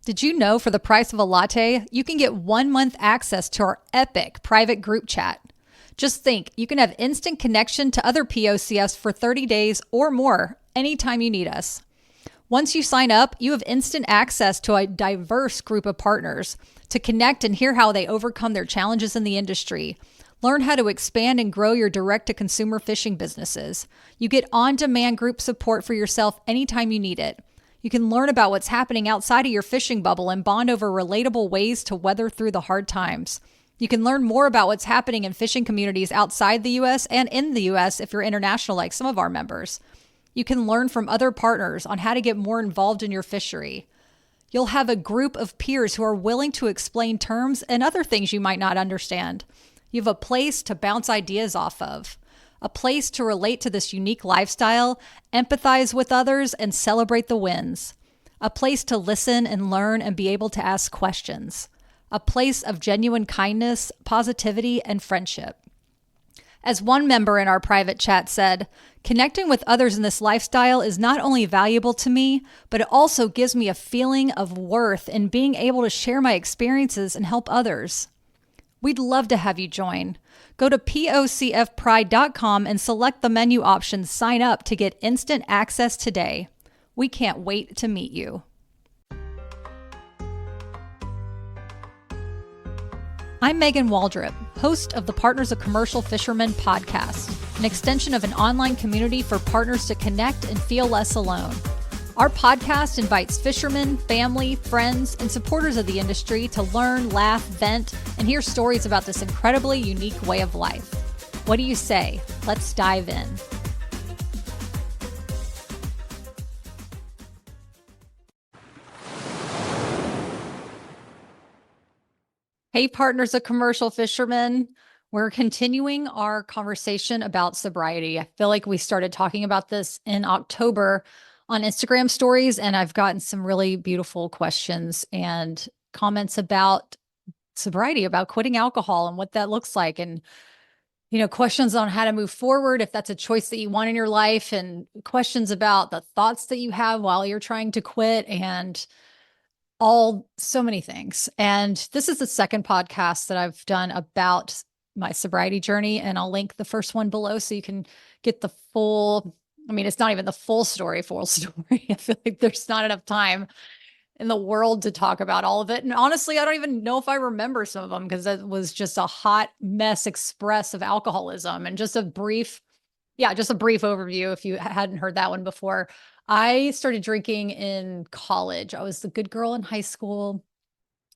Did you know for the price of a latte, you can get 1 month access to our epic private group chat? Just think, you can have instant connection to other POCFs for 30 days or more anytime you need us. Once you sign up, you have instant access to a diverse group of partners to connect and hear how they overcome their challenges in the industry. Learn how to expand and grow your direct-to-consumer fishing businesses. You get on-demand group support for yourself anytime you need it. You can learn about what's happening outside of your fishing bubble and bond over relatable ways to weather through the hard times. You can learn more about what's happening in fishing communities outside the U.S. and in the U.S. if you're international like some of our members. You can learn from other partners on how to get more involved in your fishery. You'll have a group of peers who are willing to explain terms and other things you might not understand. You have a place to bounce ideas off of, a place to relate to this unique lifestyle, empathize with others, and celebrate the wins, a place to listen and learn and be able to ask questions, a place of genuine kindness, positivity, and friendship. As one member in our private chat said, connecting with others in this lifestyle is not only valuable to me, but it also gives me a feeling of worth in being able to share my experiences and help others. We'd love to have you join. Go to POCFpride.com and select the menu option Sign Up to get instant access today. We can't wait to meet you. I'm Megan Waldrop, host of the Partners of Commercial Fishermen podcast, an extension of an online community for partners to connect and feel less alone. Our podcast invites fishermen, family, friends, and supporters of the industry to learn, laugh, vent, and hear stories about this incredibly unique way of life. What do you say? Let's dive in. Hey, partners of commercial fishermen. We're continuing our conversation about sobriety. I feel like we started talking about this in October on Instagram stories, and I've gotten some really beautiful questions and comments about sobriety, about quitting alcohol and what that looks like. And, questions on how to move forward, if that's a choice that you want in your life, and questions about the thoughts that you have while you're trying to quit, and so many things. And this is the second podcast that I've done about my sobriety journey. And I'll link the first one below so you can get the full, it's not even the full story. I feel like there's not enough time in the world to talk about all of it. And honestly, I don't even know if I remember some of them because it was just a hot mess express of alcoholism. And just a brief overview if you hadn't heard that one before. I started drinking in college. I was the good girl in high school.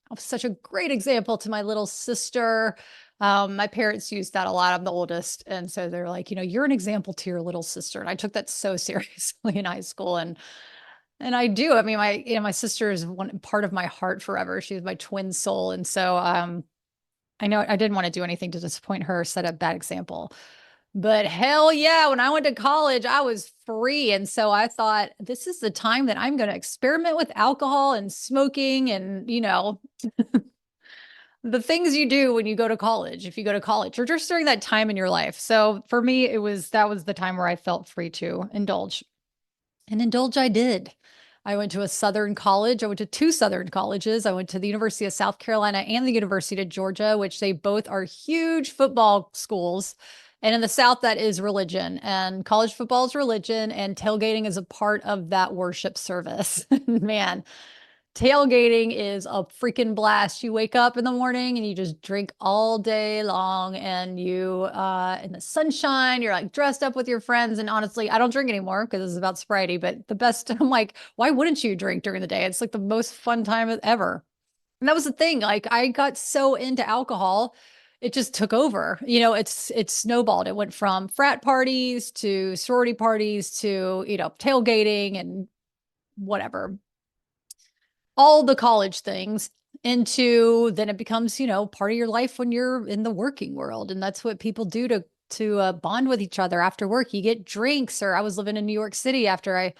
I was such a great example to my little sister. My parents used that a lot. I'm the oldest. And so they're like, you're an example to your little sister. And I took that so seriously in high school. And I do. My sister is one part of my heart forever. She's my twin soul. And so I know I didn't want to do anything to disappoint her, set a bad example. But hell yeah, when I went to college, I was free. And so I thought, this is the time that I'm going to experiment with alcohol and smoking and, the things you do when you go to college, if you go to college or just during that time in your life. So for me, that was the time where I felt free to indulge. And indulge I did. I went to a Southern college. I went to two Southern colleges. I went to the University of South Carolina and the University of Georgia, which they both are huge football schools. And in the South, that is religion, and college football is religion, and tailgating is a part of that worship service. Man, tailgating is a freaking blast. You wake up in the morning and you just drink all day long, and you, in the sunshine, you're like dressed up with your friends. And honestly, I don't drink anymore because it's about sobriety, but the best, I'm like, why wouldn't you drink during the day? It's like the most fun time ever. And that was the thing. Like, I got so into alcohol, it just took over. It's snowballed. It went from frat parties to sorority parties to, tailgating and whatever, all the college things, into then it becomes, part of your life when you're in the working world. And that's what people do to bond with each other after work. You get drinks. Or I was living in New York City after I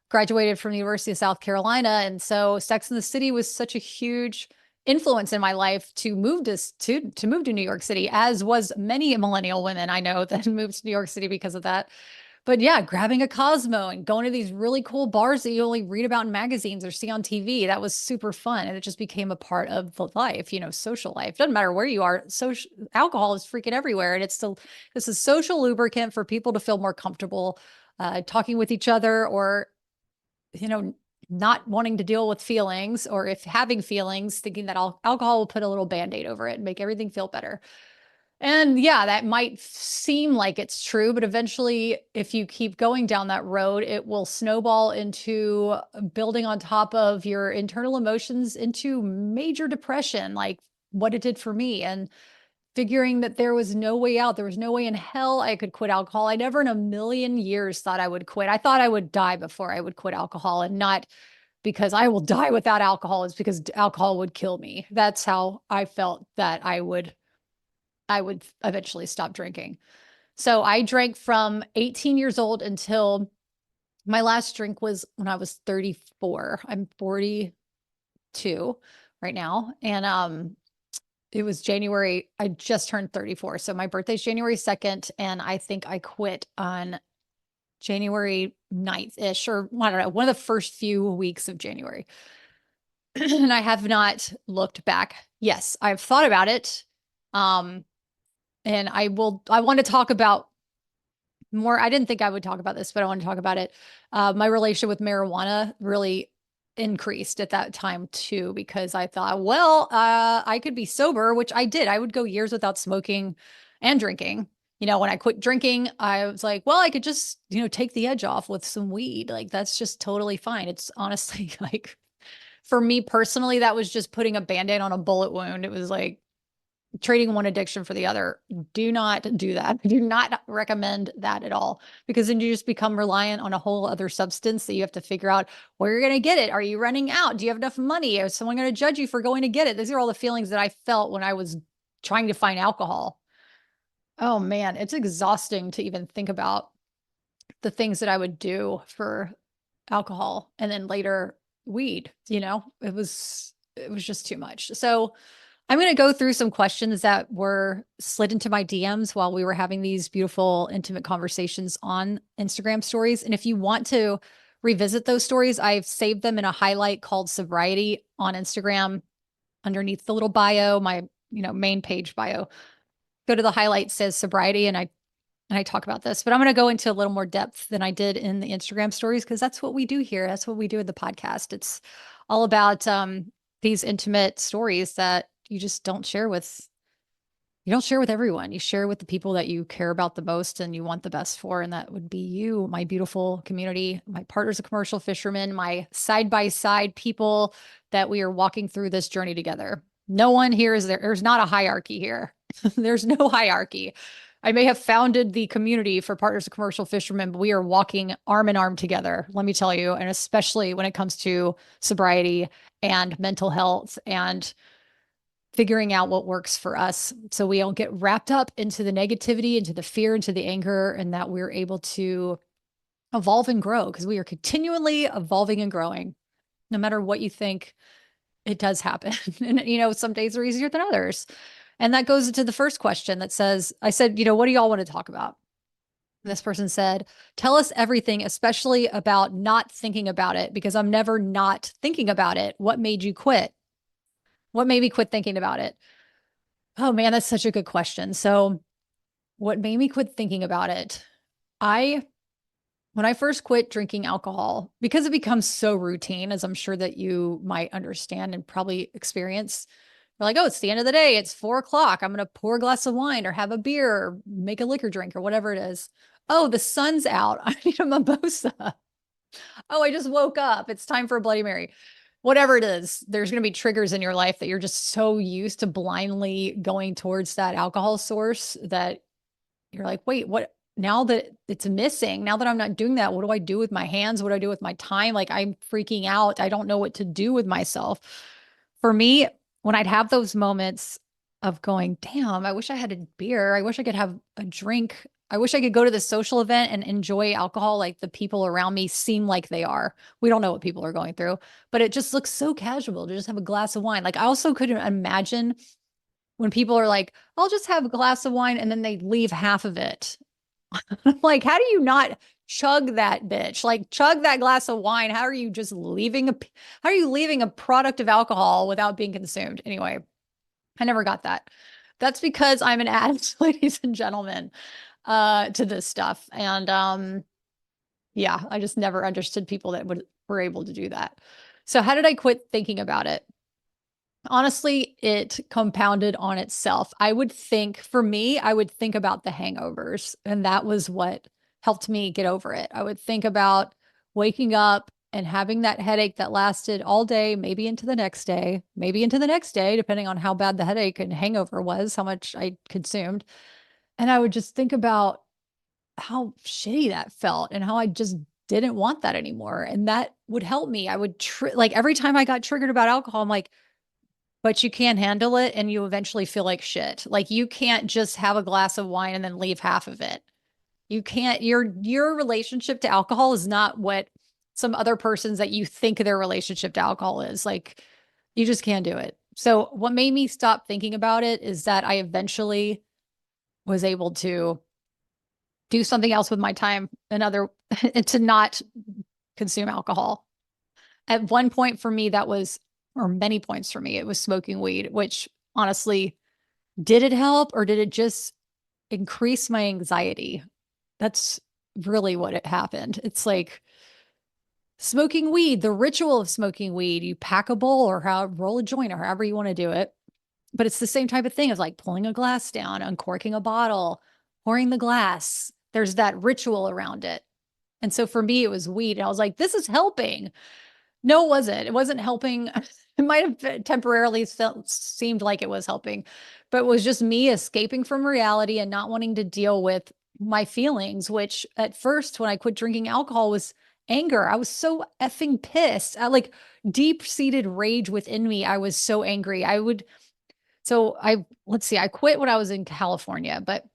graduated from the University of South Carolina. And so Sex and the City was such a huge influence in my life to move to New York City, as was many millennial women I know that moved to New York City because of that. But yeah, grabbing a Cosmo and going to these really cool bars that you only read about in magazines or see on TV, that was super fun. And it just became a part of the life, social life. Doesn't matter where you are. Social alcohol is freaking everywhere. And it's a social lubricant for people to feel more comfortable talking with each other, or, not wanting to deal with feelings, or if having feelings, thinking that alcohol will put a little Band-Aid over it and make everything feel better. And yeah, that might seem like it's true, but eventually, if you keep going down that road, it will snowball into building on top of your internal emotions into major depression, like what it did for me. And figuring that there was no way out, there was no way in hell I could quit alcohol. I never in a million years thought I would quit. I thought I would die before I would quit alcohol, and not because I will die without alcohol. It's because alcohol would kill me. That's how I felt that I would eventually stop drinking. So I drank from 18 years old until my last drink was when I was 34. I'm 42 right now. And it was January. I just turned 34. So my birthday's January 2nd. And I think I quit on January 9th-ish, or I don't know, one of the first few weeks of January. And I have not looked back. Yes, I've thought about it. And I want to talk about more. I didn't think I would talk about this, but I want to talk about it. My relationship with marijuana really increased at that time too, because I thought, well, I could be sober, which I did. I would go years without smoking and drinking. When I quit drinking, I was like, well, I could just, take the edge off with some weed. Like, that's just totally fine. It's honestly like, for me personally, that was just putting a Band-Aid on a bullet wound. It was like trading one addiction for the other. Do not do that. I do not recommend that at all, because then you just become reliant on a whole other substance that you have to figure out where you're going to get it. Are you running out? Do you have enough money? Is someone going to judge you for going to get it? These are all the feelings that I felt when I was trying to find alcohol. Oh man, it's exhausting to even think about the things that I would do for alcohol, and then later weed. It was just too much. So I'm going to go through some questions that were slid into my DMs while we were having these beautiful, intimate conversations on Instagram stories. And if you want to revisit those stories, I've saved them in a highlight called Sobriety on Instagram underneath the little bio, my, main page bio. Go to the highlight, says Sobriety, and I talk about this, but I'm going to go into a little more depth than I did in the Instagram stories, because that's what we do here. That's what we do in the podcast. It's all about these intimate stories that you just don't share with everyone. You share with the people that you care about the most and you want the best for. And that would be you, my beautiful community, my partners, a commercial fisherman, my side-by-side people that we are walking through this journey together. No one here is there. There's not a hierarchy here. There's no hierarchy. I may have founded the community for Partners of Commercial Fishermen, but we are walking arm in arm together, let me tell you. And especially when it comes to sobriety and mental health and figuring out what works for us, so we don't get wrapped up into the negativity, into the fear, into the anger, and that we're able to evolve and grow, because we are continually evolving and growing. No matter what you think, it does happen. And, some days are easier than others. And that goes into the first question that says, I said, what do y'all want to talk about? This person said, tell us everything, especially about not thinking about it, because I'm never not thinking about it. What made you quit? What made me quit thinking about it? Oh man, that's such a good question. So what made me quit thinking about it? When I first quit drinking alcohol, because it becomes so routine, as I'm sure that you might understand and probably experience, you're like, oh, it's the end of the day. It's 4 o'clock. I'm going to pour a glass of wine or have a beer or make a liquor drink or whatever it is. Oh, the sun's out. I need a mimosa. Oh, I just woke up. It's time for a Bloody Mary. Whatever it is, there's going to be triggers in your life that you're just so used to blindly going towards that alcohol source that you're like, wait, what? Now that it's missing, now that I'm not doing that, what do I do with my hands? What do I do with my time? Like, I'm freaking out. I don't know what to do with myself. For me, when I'd have those moments of going, damn, I wish I had a beer. I wish I could have a drink. I wish I could go to this social event and enjoy alcohol like the people around me seem like they are. We don't know what people are going through, but it just looks so casual to just have a glass of wine. Like, I also couldn't imagine when people are like, I'll just have a glass of wine, and then they leave half of it. I'm like, how do you not chug that bitch? Like chug that glass of wine. How are you just leaving how are you leaving a product of alcohol without being consumed? Anyway, I never got that. That's because I'm an addict, ladies and gentlemen, to this stuff. And yeah, I just never understood people that were able to do that. So how did I quit thinking about it? Honestly, it compounded on itself. I would think, for me, I would think about the hangovers, and that was what helped me get over it. I would think about waking up and having that headache that lasted all day, maybe into the next day, maybe into the next day, depending on how bad the headache and hangover was, how much I consumed. And I would just think about how shitty that felt and how I just didn't want that anymore. And that would help me. I would like every time I got triggered about alcohol, I'm like, but you can't handle it and you eventually feel like shit. Like you can't just have a glass of wine and then leave half of it. You can't, your relationship to alcohol is not what some other persons that you think their relationship to alcohol is. Like you just can't do it. So what made me stop thinking about it is that I eventually was able to do something else with my time, another to not consume alcohol. At one point for me, that was, or many points for me, it was smoking weed, which honestly, did it help or did it just increase my anxiety? That's really what it happened. It's like smoking weed, the ritual of smoking weed, you pack a bowl or roll a joint or however you want to do it. But it's the same type of thing as like pulling a glass down, uncorking a bottle, pouring the glass. There's that ritual around it. And so for me, it was weed. And I was like, this is helping. No, it wasn't. It wasn't helping. It might have temporarily seemed like it was helping, but it was just me escaping from reality and not wanting to deal with my feelings, which at first, when I quit drinking alcohol, was anger. I was so effing pissed. Like deep seated rage within me. I was so angry. Let's see, I quit when I was in California, but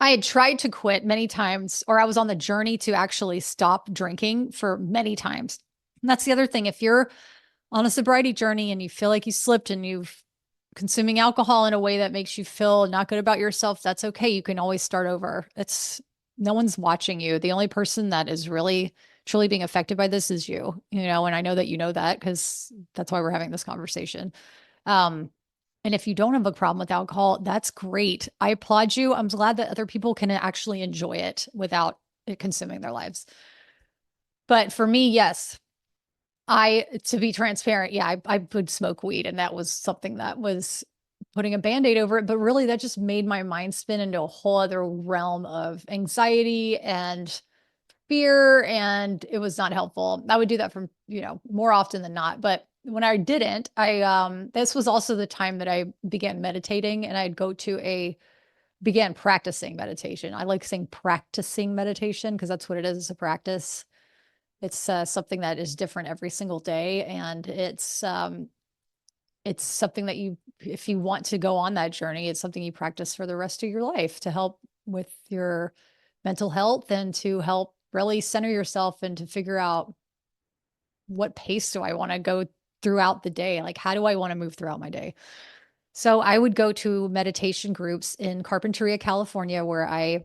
I had tried to quit many times, or I was on the journey to actually stop drinking for many times. And that's the other thing. If you're on a sobriety journey and you feel like you slipped and you've consuming alcohol in a way that makes you feel not good about yourself, that's okay. You can always start over. It's no one's watching you. The only person that is really truly being affected by this is you, and I know that you know that because that's why we're having this conversation. Um, and if you don't have a problem with alcohol, that's great. I applaud you. I'm glad that other people can actually enjoy it without it consuming their lives. But for me, yes, to be transparent, yeah, I would smoke weed, and that was something that was putting a band-aid over it. But really, that just made my mind spin into a whole other realm of anxiety and fear, and it was not helpful. I would do that from, more often than not. But when I didn't, this was also the time that I began meditating, and I'd began practicing meditation. I like saying practicing meditation because that's what it is. It's a practice. It's something that is different every single day, and it's something that if you want to go on that journey, it's something you practice for the rest of your life to help with your mental health and to help really center yourself and to figure out what pace do I want to go throughout the day? Like, how do I want to move throughout my day? So I would go to meditation groups in Carpinteria, California, where I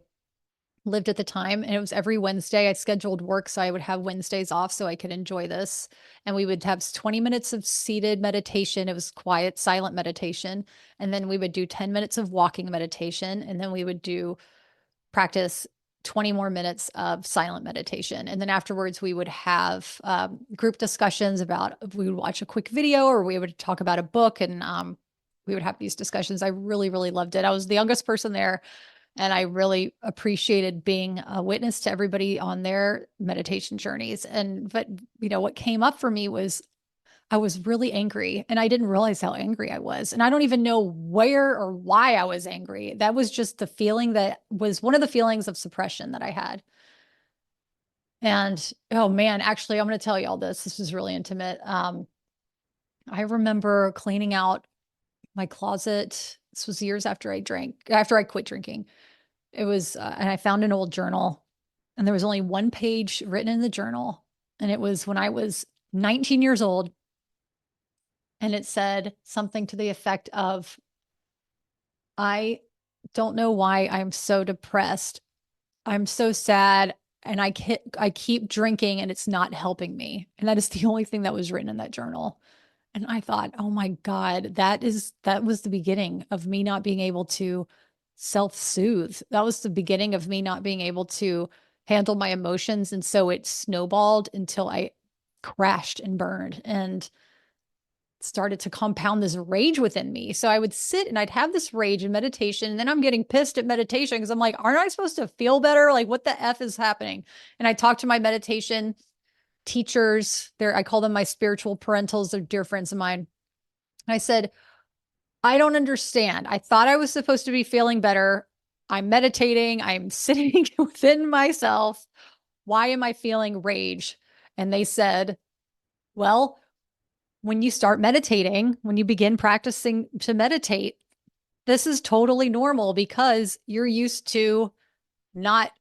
lived at the time, and it was every Wednesday. I scheduled work so I would have Wednesdays off so I could enjoy this. And we would have 20 minutes of seated meditation. It was quiet, silent meditation. And then we would do 10 minutes of walking meditation. And then we would practice 20 more minutes of silent meditation. And then afterwards, we would have group discussions we would watch a quick video or we would talk about a book, and we would have these discussions. I really, really loved it. I was the youngest person there, and I really appreciated being a witness to everybody on their meditation journeys. But what came up for me was I was really angry, and I didn't realize how angry I was. And I don't even know where or why I was angry. That was just the feeling that was one of the feelings of suppression that I had. And oh man, actually, I'm going to tell you all this. This is really intimate. I remember cleaning out my closet. This was years after after I quit drinking. It was, and I found an old journal, and there was only one page written in the journal. And it was when I was 19 years old. And it said something to the effect of, I don't know why I'm so depressed, I'm so sad. And I keep drinking and it's not helping me. And that is the only thing that was written in that journal. And I thought, oh my God, that was the beginning of me not being able to self-soothe. That was the beginning of me not being able to handle my emotions. And so it snowballed until I crashed and burned and started to compound this rage within me. So I would sit and I'd have this rage in meditation. And then I'm getting pissed at meditation because I'm like, aren't I supposed to feel better? Like, what the F is happening? And I talked to my meditation teachers. I call them my spiritual parentals. They're dear friends of mine. I said, I don't understand. I thought I was supposed to be feeling better. I'm meditating. I'm sitting within myself. Why am I feeling rage? And they said, well, when you start meditating, when you begin practicing to meditate, this is totally normal because you're used to not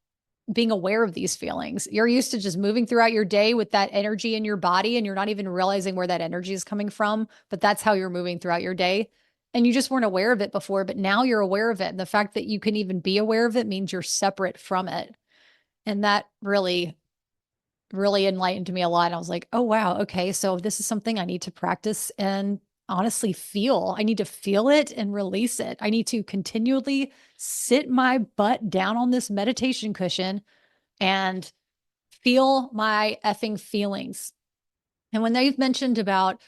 being aware of these feelings. You're used to just moving throughout your day with that energy in your body and you're not even realizing where that energy is coming from, but that's how you're moving throughout your day. And you just weren't aware of it before, but now you're aware of it. And the fact that you can even be aware of it means you're separate from it. And that really enlightened me a lot. I was like, oh, wow. Okay. So this is something I need to practice and honestly feel. I need to feel it and release it. I need to continually sit my butt down on this meditation cushion and feel my effing feelings. And when they've mentioned about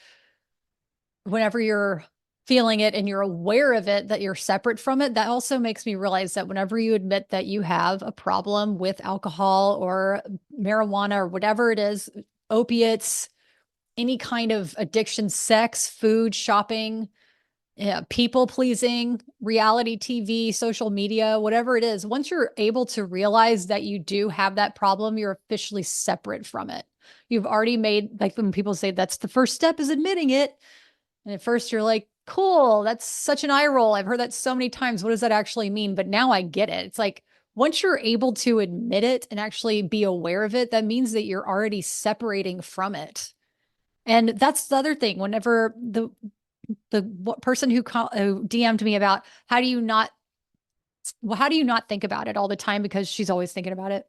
whenever you're feeling it and you're aware of it, that you're separate from it, that also makes me realize that whenever you admit that you have a problem with alcohol or marijuana or whatever it is, opiates, any kind of addiction, sex, food, shopping, people pleasing, reality TV, social media, whatever it is, once you're able to realize that you do have that problem, you're officially separate from it. You've already made, like when people say that's the first step is admitting it. And at first you're like, cool, that's such an eye roll. I've heard that so many times. What does that actually mean? But now I get it. It's like once you're able to admit it and actually be aware of it, that means that you're already separating from it. And that's the other thing. Whenever the person who DM'd me about how do you not think about it all the time because she's always thinking about it.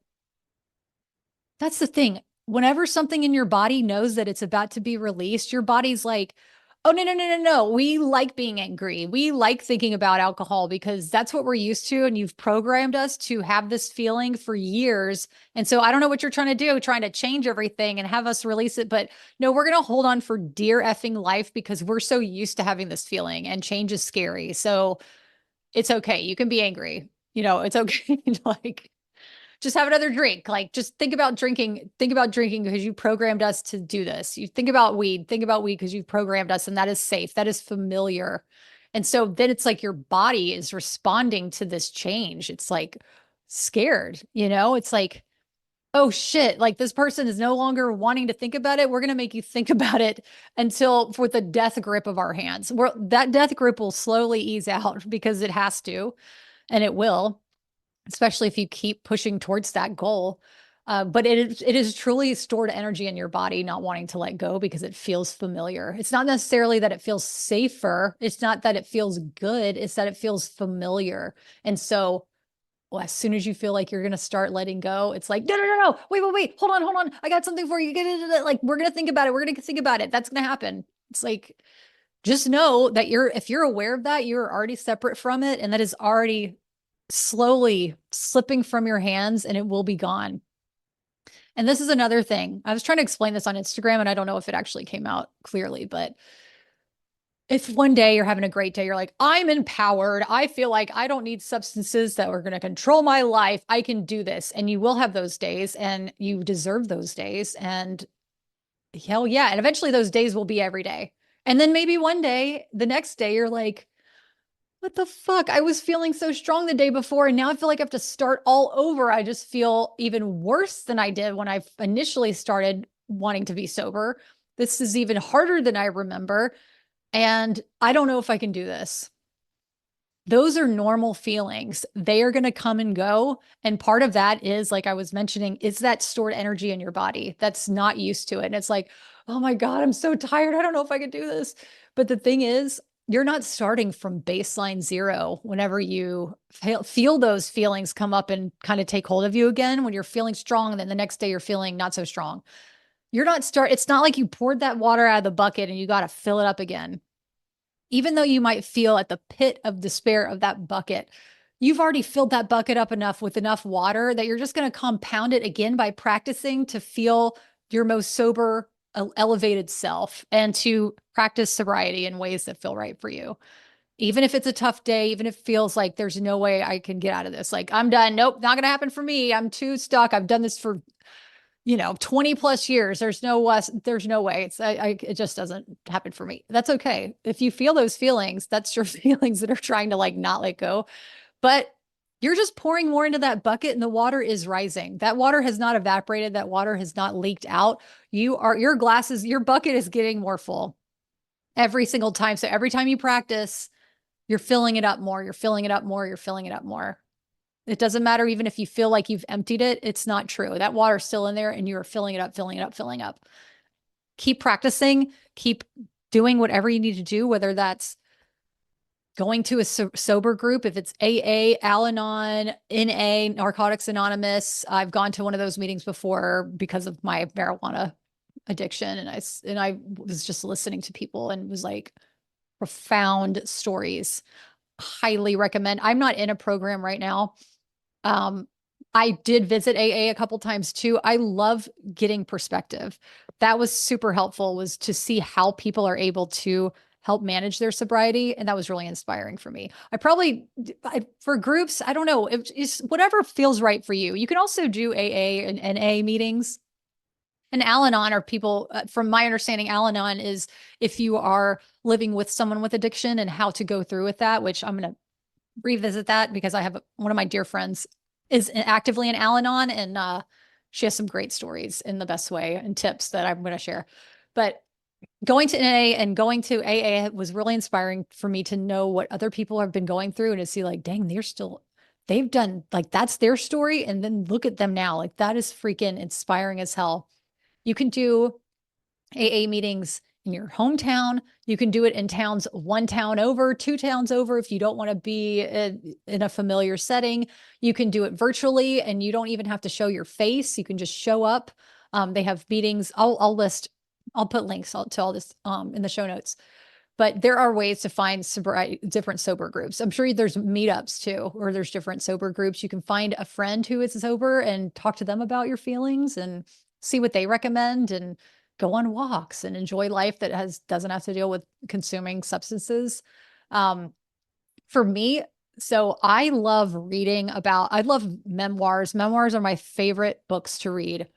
That's the thing. Whenever something in your body knows that it's about to be released, your body's like, oh, no, no, no, no, no. We like being angry. We like thinking about alcohol because that's what we're used to. And you've programmed us to have this feeling for years. And so I don't know what you're trying to do, trying to change everything and have us release it. But no, we're going to hold on for dear effing life because we're so used to having this feeling and change is scary. So it's okay. You can be angry. It's okay. Like, just have another drink. Like, just think about drinking. Think about drinking because you programmed us to do this. You think about weed. Think about weed because you've programmed us, and that is safe. That is familiar. And so then it's like your body is responding to this change. It's like scared, It's like, oh shit, like this person is no longer wanting to think about it. We're going to make you think about it until with the death grip of our hands. That death grip will slowly ease out because it has to, and it will, especially if you keep pushing towards that goal. But it is truly stored energy in your body, not wanting to let go because it feels familiar. It's not necessarily that it feels safer. It's not that it feels good. It's that it feels familiar. And so, well, as soon as you feel like you're going to start letting go, it's like, no, no, no, no, wait, hold on. I got something for you. Like, we're going to think about it. We're going to think about it. That's going to happen. It's like, just know that if you're aware of that, you're already separate from it. And that is already slowly slipping from your hands and it will be gone. And this is another thing. I was trying to explain this on Instagram and I don't know if it actually came out clearly, but if one day you're having a great day, you're like, I'm empowered. I feel like I don't need substances that are going to control my life. I can do this. And you will have those days and you deserve those days. And hell yeah. And eventually those days will be every day. And then maybe one day, the next day, you're like, what the fuck? I was feeling so strong the day before, and now I feel like I have to start all over. I just feel even worse than I did when I initially started wanting to be sober. This is even harder than I remember. And I don't know if I can do this. Those are normal feelings. They are going to come and go. And part of that is, like I was mentioning, is that stored energy in your body that's not used to it. And it's like, oh my God, I'm so tired. I don't know if I can do this. But the thing is, you're not starting from baseline zero whenever you feel those feelings come up and kind of take hold of you again. When you're feeling strong, and then the next day you're feeling not so strong. You're not it's not like you poured that water out of the bucket and you got to fill it up again. Even though you might feel at the pit of despair of that bucket, you've already filled that bucket up enough with enough water that you're just going to compound it again by practicing to feel your most sober, elevated self, and to practice sobriety in ways that feel right for you. Even if it's a tough day, even if it feels like there's no way I can get out of this, like I'm done. Nope, not going to happen for me. I'm too stuck. I've done this for 20 plus years. There's no way. It just doesn't happen for me. That's okay. If you feel those feelings, that's your feelings that are trying to like not let go. But you're just pouring more into that bucket and the water is rising. That water has not evaporated. That water has not leaked out. Your bucket is getting more full every single time. So every time you practice, you're filling it up more. You're filling it up more. You're filling it up more. It doesn't matter even if you feel like you've emptied it. It's not true. That water's still in there and you're filling it up, filling it up, filling up. Keep practicing. Keep doing whatever you need to do, whether that's going to a sober group, if it's AA, Al-Anon, NA, Narcotics Anonymous. I've gone to one of those meetings before because of my marijuana addiction. And I was just listening to people and was like profound stories. Highly recommend. I'm not in a program right now. I did visit AA a couple times too. I love getting perspective. That was super helpful, was to see how people are able to help manage their sobriety. And that was really inspiring for me. For groups, I don't know, it's whatever feels right for you. You can also do AA and NA meetings. And Al-Anon are people, from my understanding, Al-Anon is if you are living with someone with addiction and how to go through with that, which I'm going to revisit that because I have one of my dear friends is actively in Al-Anon, and she has some great stories in the best way and tips that I'm going to share. But going to NA and going to AA was really inspiring for me to know what other people have been going through and to see like, dang, they've done, like, that's their story. And then look at them now. Like, that is freaking inspiring as hell. You can do AA meetings in your hometown. You can do it in towns, one town over, two towns over. If you don't want to be in a familiar setting, you can do it virtually and you don't even have to show your face. You can just show up. They have meetings. I'll put links to all this in the show notes. But there are ways to find different sober groups. I'm sure there's meetups too, or there's different sober groups. You can find a friend who is sober and talk to them about your feelings and see what they recommend, and go on walks and enjoy life that doesn't have to deal with consuming substances. For me, so I love memoirs. Memoirs are my favorite books to read.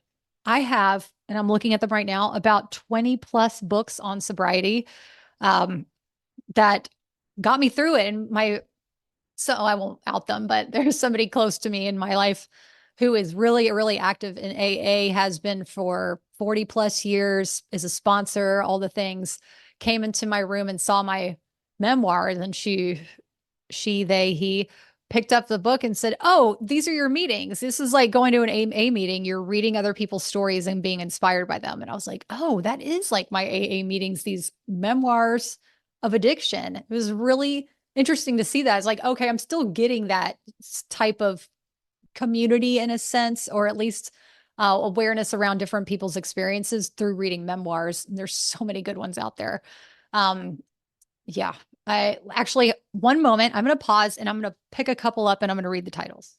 I have, and I'm looking at them right now, about 20 plus books on sobriety that got me through it. And so I won't out them, but there's somebody close to me in my life who is really, really active in AA, has been for 40 plus years, is a sponsor, all the things, came into my room and saw my memoirs, and he picked up the book and said, "Oh, these are your meetings. This is like going to an AA meeting. You're reading other people's stories and being inspired by them." And I was like, "Oh, that is like my AA meetings, these memoirs of addiction." It was really interesting to see that. It's like, okay, I'm still getting that type of community in a sense, or at least awareness around different people's experiences through reading memoirs. And there's so many good ones out there. Yeah, I actually, one moment, I'm going to pause and I'm going to pick a couple up and I'm going to read the titles.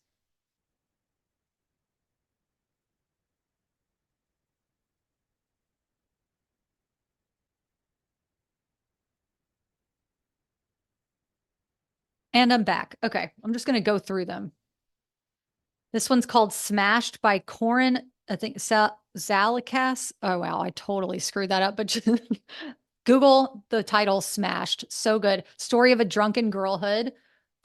And I'm back. Okay, I'm just going to go through them. This one's called Smashed by Corin, I think, Zalikas. Oh, wow, I totally screwed that up, but Google the title Smashed. So good. Story of a Drunken Girlhood.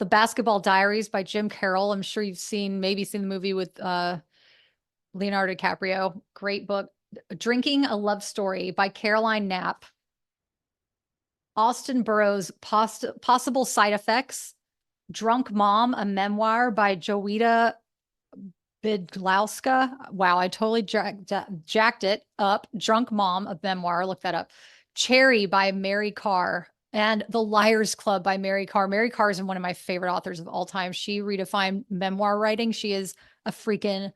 The Basketball Diaries by Jim Carroll. I'm sure you've maybe seen the movie with Leonardo DiCaprio. Great book. Drinking a Love Story by Caroline Knapp. Austin Burroughs' Possible Side Effects. Drunk Mom, a Memoir by Joita Bydlowska. Wow, I totally jacked it up. Drunk Mom, a Memoir. Look that up. Cherry by Mary Carr. And The Liars Club by Mary Karr. Mary Karr is one of my favorite authors of all time. She redefined memoir writing. She is a freaking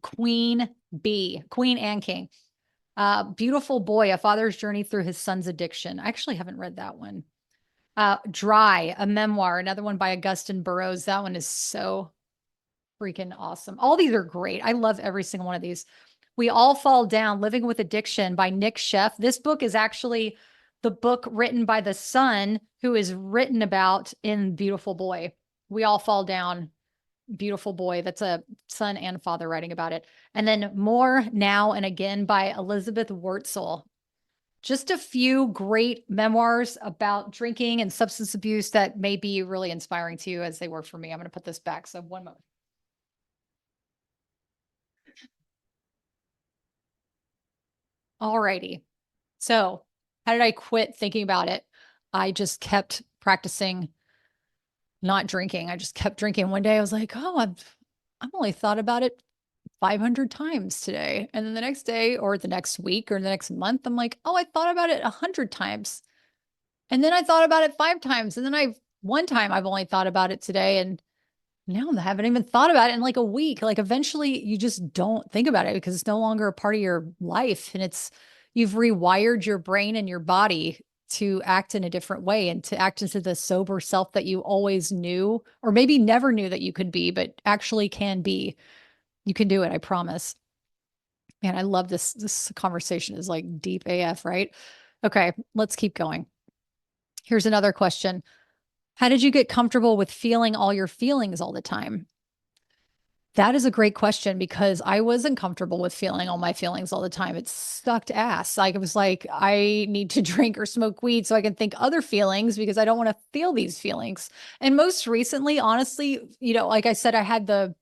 queen bee, queen and king. Beautiful Boy, A Father's Journey Through His Son's Addiction. I actually haven't read that one. Dry, a memoir, another one by Augustin Burroughs. That one is so freaking awesome. All these are great. I love every single one of these. We All Fall Down, Living with Addiction by Nick Sheff. This book is actually the book written by the son who is written about in Beautiful Boy. We All Fall Down, Beautiful Boy. That's a son and father writing about it. And then More Now and Again by Elizabeth Wurtzel. Just a few great memoirs about drinking and substance abuse that may be really inspiring to you as they were for me. I'm going to put this back. So one moment. All righty. So how did I quit thinking about it? I just kept practicing not drinking. I just kept drinking. One day I was like, oh, I've only thought about it 500 times today. And then the next day or the next week or the next month, I'm like, oh, I thought about it 100 times. And then I thought about it 5 times. And then one time I've only thought about it today. And now I haven't even thought about it in like a week. Like eventually you just don't think about it because it's no longer a part of your life. And you've rewired your brain and your body to act in a different way and to act into the sober self that you always knew, or maybe never knew that you could be, but actually can be. You can do it. I promise. Man, I love this. This conversation is like deep AF, right? Okay, let's keep going. Here's another question. How did you get comfortable with feeling all your feelings all the time? That is a great question because I wasn't comfortable with feeling all my feelings all the time. It sucked ass. Like it was like, I need to drink or smoke weed so I can think other feelings because I don't want to feel these feelings. And most recently, honestly, like I said, I had the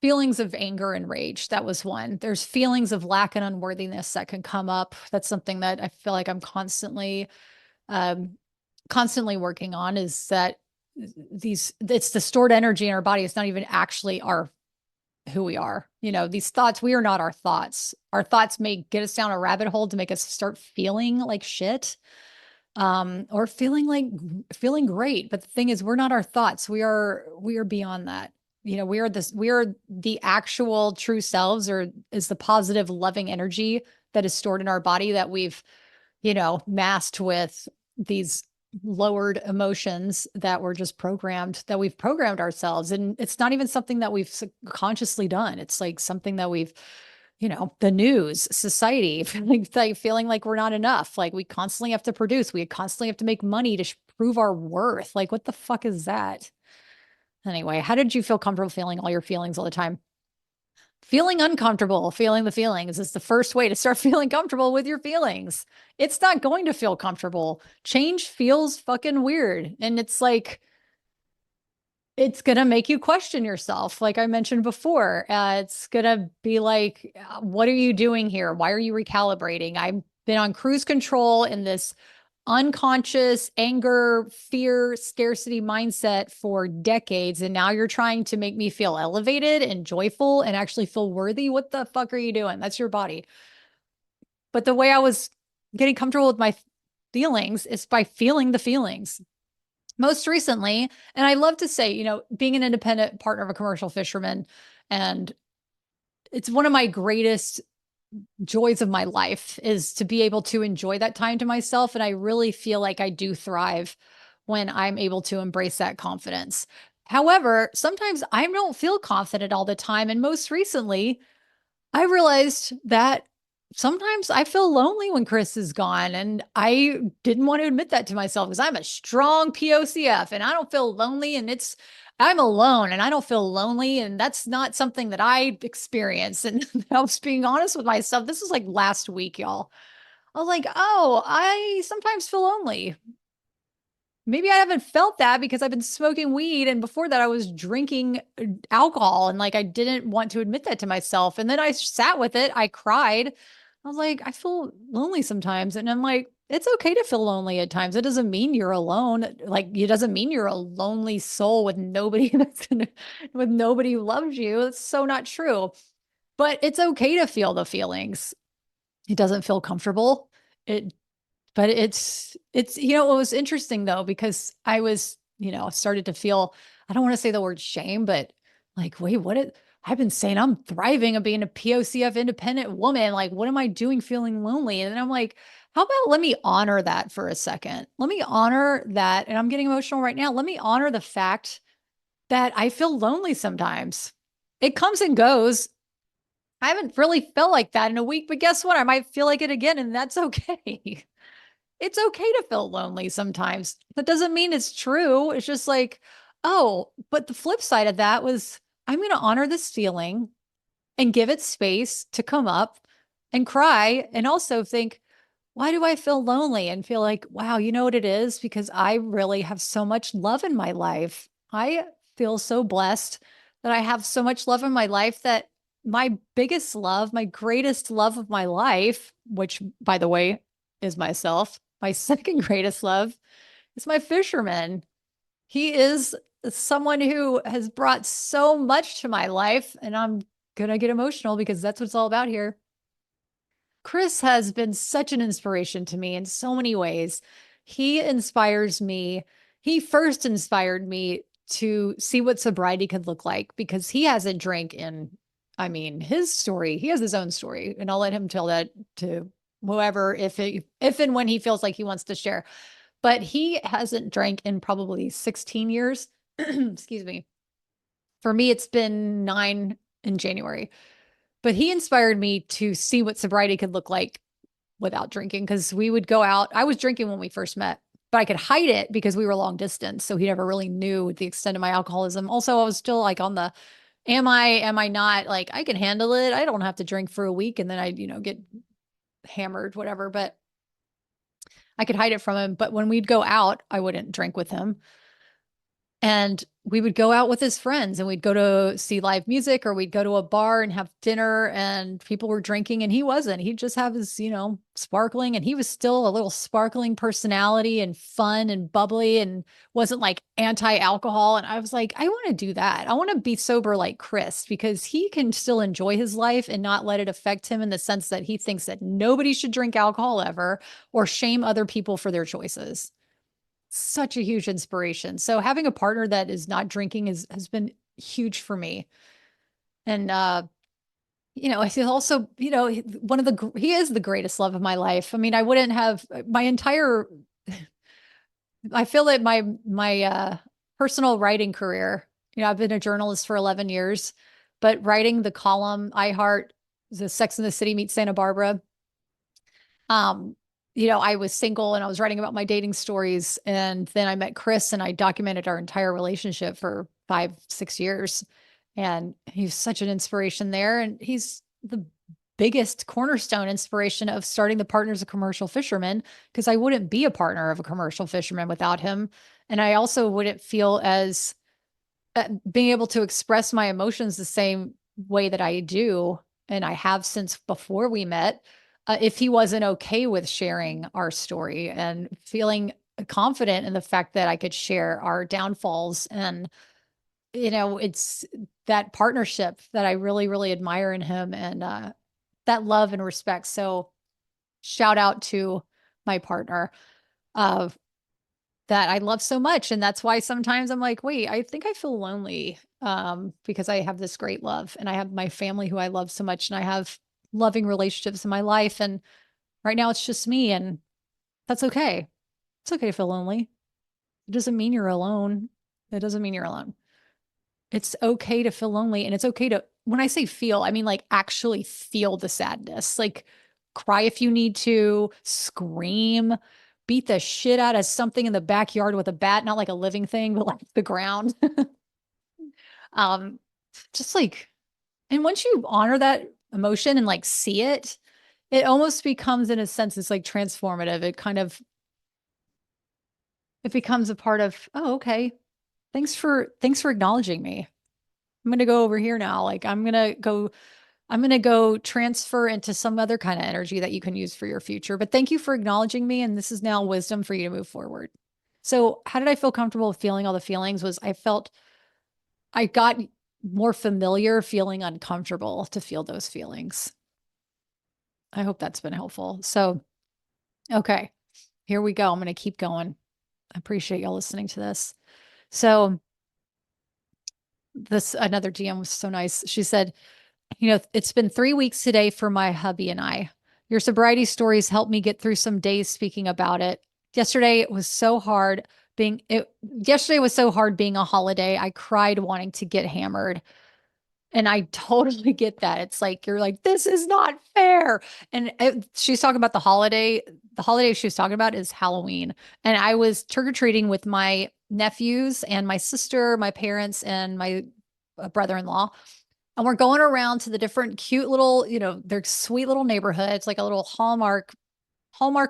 feelings of anger and rage. That was one. There's feelings of lack and unworthiness that can come up. That's something that I feel like I'm um, constantly working on is that it's the stored energy in our body. It's not even actually who we are. These thoughts, we are not our thoughts. Our thoughts may get us down a rabbit hole to make us start feeling like shit, or feeling great. But the thing is, we're not our thoughts. We are beyond that. We are the actual true selves, or is the positive, loving energy that is stored in our body that we've, masked with these lowered emotions that were just that we've programmed ourselves. And it's not even something that we've consciously done. It's like something that we've, the news, society, feeling like we're not enough. Like we constantly have to produce, we constantly have to make money to prove our worth. Like, what the fuck is that? Anyway, how did you feel comfortable feeling all your feelings all the time? Feeling uncomfortable, feeling the feelings is the first way to start feeling comfortable with your feelings. It's not going to feel comfortable. Change feels fucking weird. And it's like, it's going to make you question yourself. Like I mentioned before, it's going to be like, what are you doing here? Why are you recalibrating? I've been on cruise control in this unconscious anger, fear, scarcity mindset for decades. And now you're trying to make me feel elevated and joyful and actually feel worthy. What the fuck are you doing? That's your body. But the way I was getting comfortable with my feelings is by feeling the feelings. Most recently, and I love to say, being an independent partner of a commercial fisherman, and it's one of my greatest joys of my life is to be able to enjoy that time to myself. And I really feel like I do thrive when I'm able to embrace that confidence. However, sometimes I don't feel confident all the time. And most recently, I realized that sometimes I feel lonely when Chris is gone. And I didn't want to admit that to myself because I'm a strong POCF and I don't feel lonely. And I'm alone and I don't feel lonely. And that's not something that I experience. And I was being honest with myself. This was like last week, y'all. I was like, oh, I sometimes feel lonely. Maybe I haven't felt that because I've been smoking weed. And before that, I was drinking alcohol. And like, I didn't want to admit that to myself. And then I sat with it. I cried. I was like, I feel lonely sometimes. And I'm like, it's okay to feel lonely at times. It doesn't mean you're alone. Like, it doesn't mean you're a lonely soul with nobody with nobody who loves you. It's so not true. But it's okay to feel the feelings. It doesn't feel comfortable. It But it was interesting though, because I was, started to feel, I don't want to say the word shame, but like, wait, I've been saying I'm thriving of being a POCF independent woman. Like, what am I doing feeling lonely? And then I'm like, how about let me honor that for a second? Let me honor that. And I'm getting emotional right now. Let me honor the fact that I feel lonely sometimes. It comes and goes. I haven't really felt like that in a week, but guess what? I might feel like it again, and that's okay. It's okay to feel lonely sometimes. That doesn't mean it's true. It's just like, oh, but the flip side of that was I'm going to honor this feeling and give it space to come up and cry and also think, why do I feel lonely? And feel like, wow, you know what it is? Because I really have so much love in my life. I feel so blessed that I have so much love in my life that my biggest love, my greatest love of my life, which by the way is myself, my second greatest love is my fisherman. He is someone who has brought so much to my life, and I'm going to get emotional because that's what it's all about here. Chris has been such an inspiration to me in so many ways. He inspires me. He first inspired me to see what sobriety could look like because he hasn't drank in, I mean, his story. He has his own story, and I'll let him tell that to whoever if and when he feels like he wants to share. But he hasn't drank in probably 16 years. Excuse me. For me, it's been 9 in January. But he inspired me to see what sobriety could look like without drinking because we would go out. I was drinking when we first met, but I could hide it because we were long distance. So he never really knew the extent of my alcoholism. Also, I was still like on the am I not, like I can handle it. I don't have to drink for a week and then I, get hammered, whatever. But I could hide it from him. But when we'd go out, I wouldn't drink with him. And we would go out with his friends and we'd go to see live music or we'd go to a bar and have dinner and people were drinking and he wasn't. He'd just have his, sparkling, and he was still a little sparkling personality and fun and bubbly and wasn't like anti-alcohol. And I was like, I want to do that. I want to be sober like Chris because he can still enjoy his life and not let it affect him in the sense that he thinks that nobody should drink alcohol ever or shame other people for their choices. Such a huge inspiration. So having a partner that is not drinking has been huge for me. And he's also, one of he is the greatest love of my life. I mean, I wouldn't have my entire I feel that my personal writing career, I've been a journalist for 11 years, but writing the column I Heart, the Sex and the City meets Santa Barbara, um, I was single and I was writing about my dating stories. And then I met Chris and I documented our entire relationship for 5, 6 years. And he's such an inspiration there. And he's the biggest cornerstone inspiration of starting the Partners of Commercial Fishermen, because I wouldn't be a partner of a commercial fisherman without him. And I also wouldn't feel as being able to express my emotions the same way that I do and I have since before we met, if he wasn't okay with sharing our story and feeling confident in the fact that I could share our downfalls. And, it's that partnership that I really, really admire in him and that love and respect. So shout out to my partner. Uh, that I love so much. And that's why sometimes I'm like, wait, I think I feel lonely because I have this great love and I have my family who I love so much and I have loving relationships in my life. And right now it's just me and that's okay. It's okay to feel lonely. It doesn't mean you're alone. It doesn't mean you're alone. It's okay to feel lonely and it's okay to, when I say feel, I mean like actually feel the sadness, like cry if you need to, scream, beat the shit out of something in the backyard with a bat, not like a living thing, but like the ground. um, just like, and once you honor that emotion and like see it, it almost becomes, in a sense, it's like transformative. It becomes a part of, oh, okay. Thanks for acknowledging me. I'm going to go over here now. Like I'm going to go transfer into some other kind of energy that you can use for your future. But thank you for acknowledging me. And this is now wisdom for you to move forward. So how did I feel comfortable feeling all the feelings was I got more familiar feeling uncomfortable to feel those feelings. I hope that's been helpful. So, okay. here we go. I'm going to keep going. I appreciate y'all listening to this. So this another GM was so nice. She said, it's been 3 weeks today for my hubby and I. Your sobriety stories helped me get through some days speaking about it. Yesterday was so hard yesterday was so hard being a holiday. I cried wanting to get hammered. And I totally get that. It's like, you're like, this is not fair. And she's talking about the holiday. The holiday she was talking about is Halloween. And I was trick or treating with my nephews and my sister, my parents, and my brother in law. And we're going around to the different cute little, they're sweet little neighborhoods, like a little Hallmark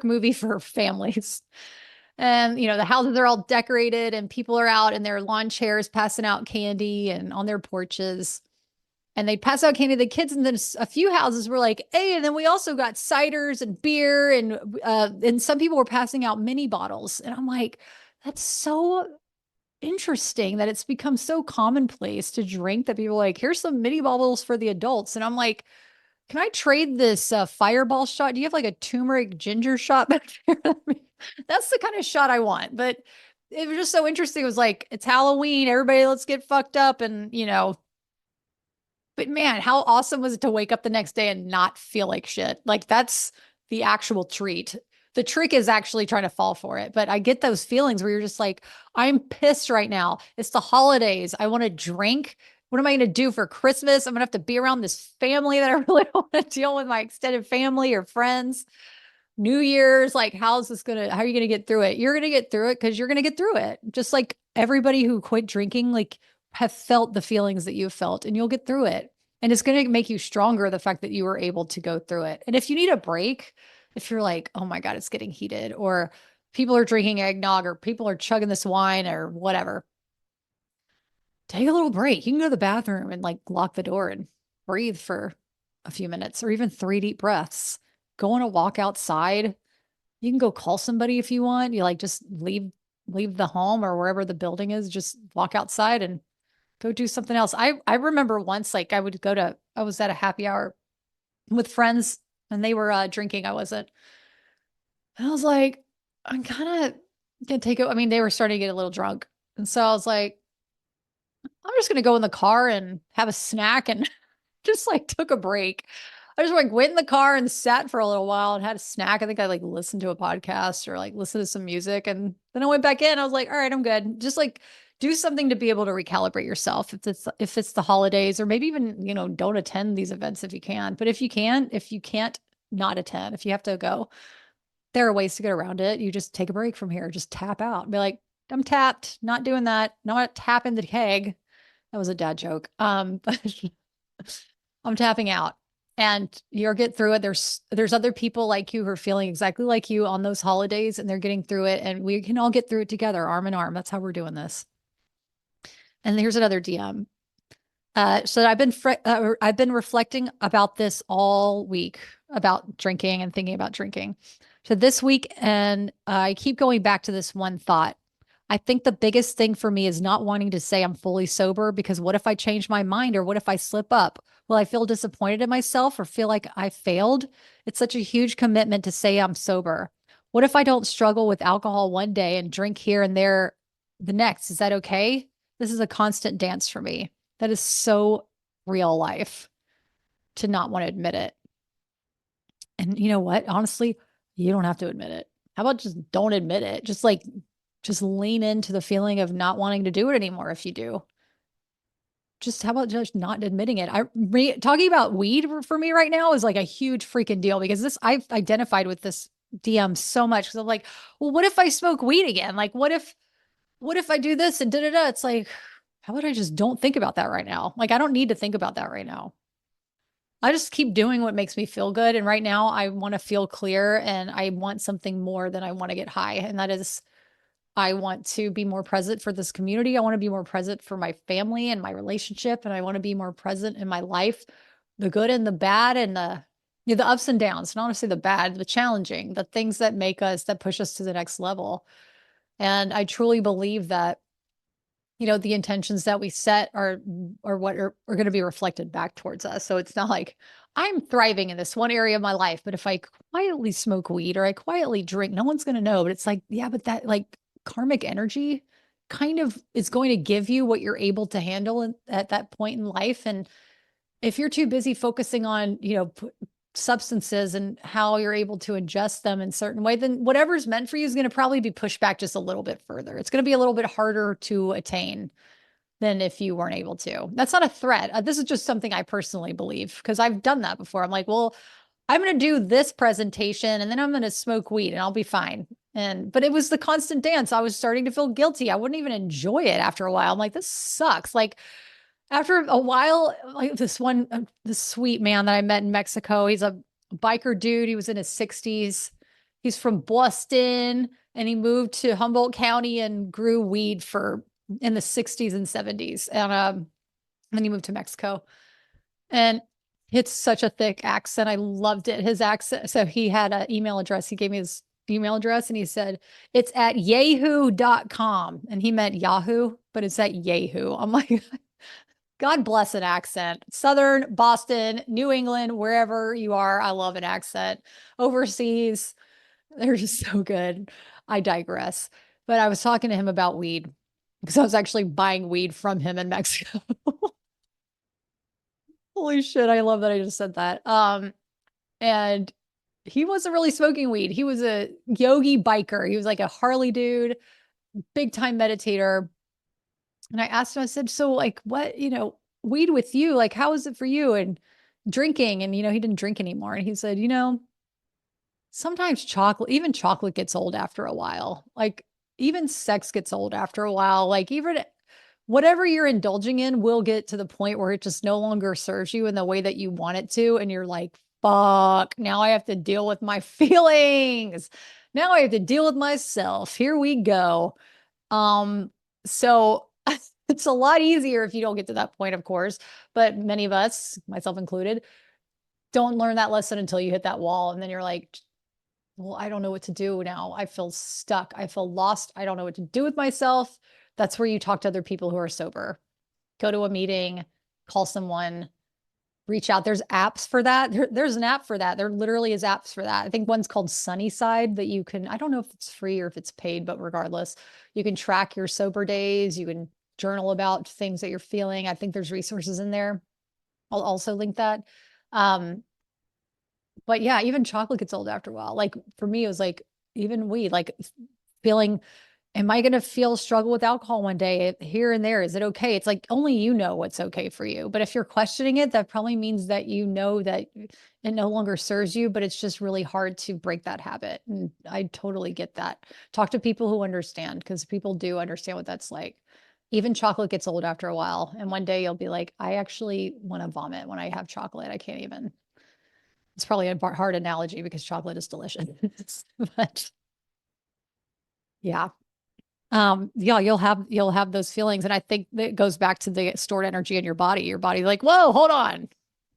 movie for families. And, the houses are all decorated and people are out in their lawn chairs passing out candy and on their porches. And they pass out candy to the kids. And then a few houses were like, hey, and then we also got ciders and beer. And some people were passing out mini bottles. And I'm like, that's so interesting that it's become so commonplace to drink that people are like, here's some mini bottles for the adults. And I'm like, can I trade this fireball shot? Do you have like a turmeric ginger shot back there? That's the kind of shot I want. But it was just so interesting. It was like, it's Halloween. Everybody, let's get fucked up. And, but man, how awesome was it to wake up the next day and not feel like shit? Like, that's the actual treat. The trick is actually trying to fall for it. But I get those feelings where you're just like, I'm pissed right now. It's the holidays. I want to drink. What am I going to do for Christmas? I'm going to have to be around this family that I really don't want to deal with, my extended family or friends. New Year's, like, how are you going to get through it? You're going to get through it because you're going to get through it. Just like everybody who quit drinking, like, have felt the feelings that you've felt, and you'll get through it. And it's going to make you stronger, the fact that you were able to go through it. And if you need a break, if you're like, oh my God, it's getting heated, or people are drinking eggnog, or people are chugging this wine or whatever, take a little break. You can go to the bathroom and like lock the door and breathe for a few minutes, or even 3 deep breaths. Go on a walk outside. You can go call somebody if you want. You like just leave the home or wherever the building is, just walk outside and go do something else. I remember once, like, I was at a happy hour with friends and they were drinking. I wasn't. And I was like, I'm kind of gonna take it. I mean, they were starting to get a little drunk. And so I was like, I'm just gonna go in the car and have a snack and just like took a break. I just like went in the car and sat for a little while and had a snack. I think I like listened to a podcast or like listened to some music. And then I went back in. I was like, all right, I'm good. Just like do something to be able to recalibrate yourself. If it's the holidays, or maybe even, don't attend these events if you can. But if you can't not attend, if you have to go, there are ways to get around it. You just take a break from here, just tap out. Be like, I'm tapped, not doing that. Not tapping the keg. That was a dad joke. But I'm tapping out, and you'll get through it. There's other people like you who are feeling exactly like you on those holidays, and they're getting through it, and we can all get through it together, arm in arm. That's how we're doing this. And here's another DM. So I've been reflecting about this all week, about drinking and thinking about drinking. So this week, and I keep going back to this one thought. I think the biggest thing for me is not wanting to say I'm fully sober, because what if I change my mind, or what if I slip up? Will I feel disappointed in myself or feel like I failed? It's such a huge commitment to say I'm sober. What if I don't struggle with alcohol one day and drink here and there the next? Is that okay? This is a constant dance for me. That is so real life, to not want to admit it. And you know what? Honestly, you don't have to admit it. How about just don't admit it? Just lean into the feeling of not wanting to do it anymore if you do. How about just not admitting it? Talking about weed for me right now is like a huge freaking deal, because I've identified with this DM so much, because I'm like, well, what if I smoke weed again? Like, what if I do this and da da da? It's like, how about I just don't think about that right now? Like, I don't need to think about that right now. I just keep doing what makes me feel good. And right now I want to feel clear, and I want something more than I want to get high. And that is, I want to be more present for this community. I want to be more present for my family and my relationship. And I want to be more present in my life, the good and the bad, and the ups and downs. Not honestly the bad, the challenging, the things that that push us to the next level. And I truly believe that, the intentions that we set are what are going to be reflected back towards us. So it's not like I'm thriving in this one area of my life, but if I quietly smoke weed or I quietly drink, no one's going to know. But it's like, yeah, but that like karmic energy kind of is going to give you what you're able to handle at that point in life. And if you're too busy focusing on, substances and how you're able to adjust them in certain way, then whatever's meant for you is going to probably be pushed back just a little bit further. It's going to be a little bit harder to attain than if you weren't able to. That's not a threat. This is just something I personally believe because I've done that before. I'm like, well, I'm going to do this presentation and then I'm going to smoke weed and I'll be fine. But it was the constant dance. I was starting to feel guilty. I wouldn't even enjoy it after a while. I'm like, this sucks. Like after a while, like this sweet man that I met in Mexico, he's a biker dude. He was in his 60s. He's from Boston and he moved to Humboldt County and grew weed for in the 60s and 70s. And then he moved to Mexico. And it's such a thick accent. I loved it. His accent. So he had an email address. He gave me his email address and he said, it's at yahoo.com. And he meant Yahoo, but it's at Yahoo. I'm like, God bless an accent. Southern, Boston, New England, wherever you are, I love an accent. Overseas, they're just so good. I digress. But I was talking to him about weed because I was actually buying weed from him in Mexico. Holy shit, I love that I just said that. And he wasn't really smoking weed. He was a yogi biker. He was like a Harley dude, big time meditator. And I asked him, I said, so like what, weed with you, like how is it for you? And drinking. And he didn't drink anymore. And he said, sometimes even chocolate gets old after a while. Like even sex gets old after a while. Like even whatever you're indulging in will get to the point where it just no longer serves you in the way that you want it to. And you're like, fuck, now I have to deal with my feelings. Now I have to deal with myself. Here we go. So it's a lot easier if you don't get to that point, of course, but many of us, myself included, don't learn that lesson until you hit that wall. And then you're like, well, I don't know what to do now. I feel stuck. I feel lost. I don't know what to do with myself. That's where you talk to other people who are sober. Go to a meeting, call someone, reach out. There's apps for that. There's an app for that. There literally is apps for that. I think one's called Sunnyside that you can, I don't know if it's free or if it's paid, but regardless, you can track your sober days. You can journal about things that you're feeling. I think there's resources in there. I'll also link that. But yeah, even chocolate gets old after a while. Like for me, it was like even weed, like feeling, am I going to feel struggle with alcohol one day here and there? Is it okay? It's like only you know what's okay for you. But if you're questioning it, that probably means that you know that it no longer serves you, but it's just really hard to break that habit. And I totally get that. Talk to people who understand because people do understand what that's like. Even chocolate gets old after a while. And one day you'll be like, I actually want to vomit when I have chocolate. I can't even. It's probably a hard analogy because chocolate is delicious. But yeah. Yeah, you'll have those feelings. And I think that it goes back to the stored energy in your body. Your body's like, whoa, hold on.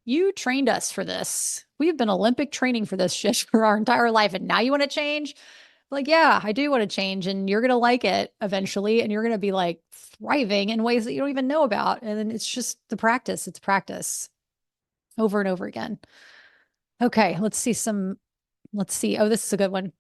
You trained us for this. We've been Olympic training for this shit for our entire life. And now you want to change? Like, yeah, I do want to change. And you're gonna like it eventually. And you're gonna be like thriving in ways that you don't even know about. And then it's just the practice. It's practice over and over again. Okay, let's see. Oh, this is a good one.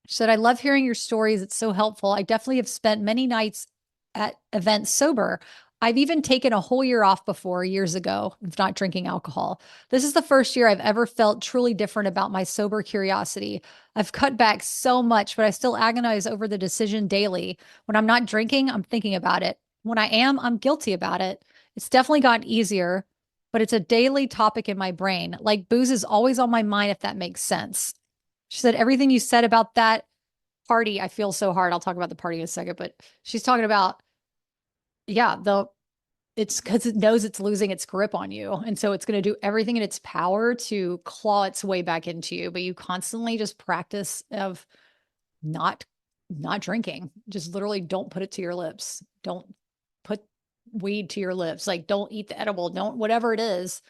She said, I love hearing your stories. It's so helpful. I definitely have spent many nights at events sober. I've even taken a whole year off before years ago of not drinking alcohol. This is the first year I've ever felt truly different about my sober curiosity. I've cut back so much, but I still agonize over the decision daily. When I'm not drinking, I'm thinking about it. When I am, I'm guilty about it. It's definitely gotten easier, but it's a daily topic in my brain. Like booze is always on my mind, if that makes sense. She said, everything you said about that party, I feel so hard. I'll talk about the party in a second, but she's talking about, yeah, it's because it knows it's losing its grip on you. And so it's going to do everything in its power to claw its way back into you. But you constantly just practice of not drinking. Just literally don't put it to your lips. Don't put weed to your lips. Like don't eat the edible. Don't whatever it is.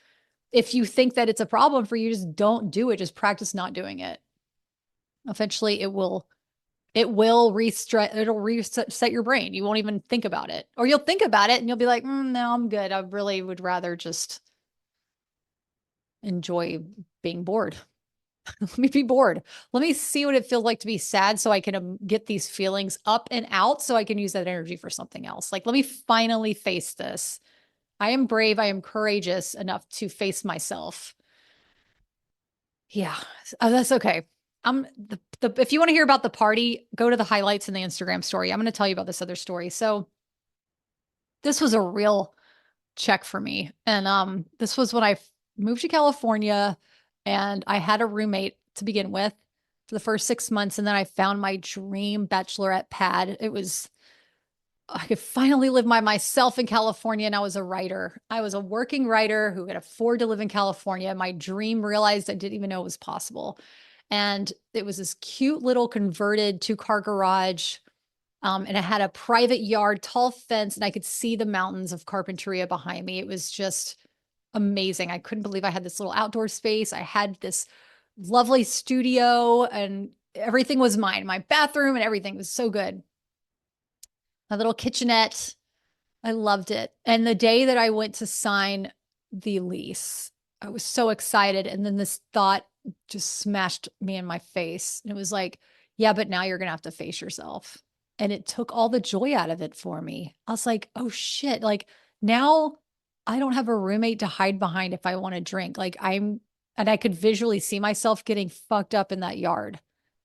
If you think that it's a problem for you, just don't do it. Just practice not doing it. Eventually it'll reset your brain. You won't even think about it. Or you'll think about it and you'll be like, no, I'm good. I really would rather just enjoy being bored. Let me be bored. Let me see what it feels like to be sad so I can get these feelings up and out so I can use that energy for something else. Like, let me finally face this. I am brave. I am courageous enough to face myself. Yeah, that's okay. If you want to hear about the party, go to the highlights in the Instagram story. I'm going to tell you about this other story. So this was a real check for me. And this was when I moved to California and I had a roommate to begin with for the first 6 months. And then I found my dream bachelorette pad. I could finally live by myself in California. And I was a writer. I was a working writer who could afford to live in California. My dream realized I didn't even know it was possible. And it was this cute little converted 2-car garage. And it had a private yard, tall fence, and I could see the mountains of Carpinteria behind me. It was just amazing. I couldn't believe I had this little outdoor space. I had this lovely studio and everything was mine. My bathroom and everything was so good. My little kitchenette. I loved it. And the day that I went to sign the lease, I was so excited. And then this thought just smashed me in my face. And it was like, yeah, but now you're going to have to face yourself. And it took all the joy out of it for me. I was like, oh shit. Like now I don't have a roommate to hide behind if I want to drink. And I could visually see myself getting fucked up in that yard.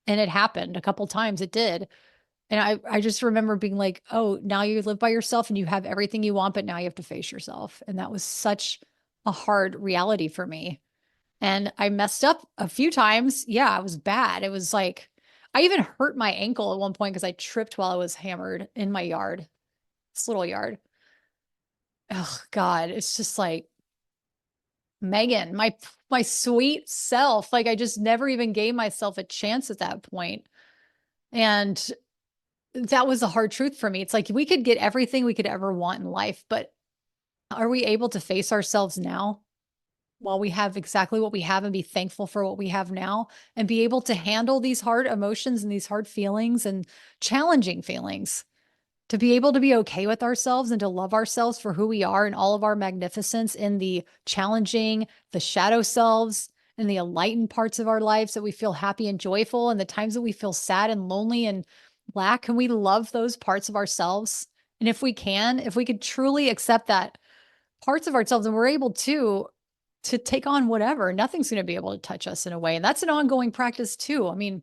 And it happened a couple times. It did. And I just remember being like, oh, now you live by yourself and you have everything you want, but now you have to face yourself. And that was such a hard reality for me. And I messed up a few times. Yeah, it was bad. It was like, I even hurt my ankle at one point because I tripped while I was hammered in my yard, this little yard. Oh God, it's just like Megan, my sweet self. Like I just never even gave myself a chance at that point. And that was a hard truth for me. It's like we could get everything we could ever want in life, but are we able to face ourselves now while we have exactly what we have and be thankful for what we have now and be able to handle these hard emotions and these hard feelings and challenging feelings? To be able to be okay with ourselves and to love ourselves for who we are and all of our magnificence in the challenging, the shadow selves, and the enlightened parts of our lives that we feel happy and joyful, and the times that we feel sad and lonely and lack. Can we love those parts of ourselves? And if we can, if we could truly accept that parts of ourselves and we're able to take on whatever, nothing's going to be able to touch us in a way. And that's an ongoing practice too. I mean,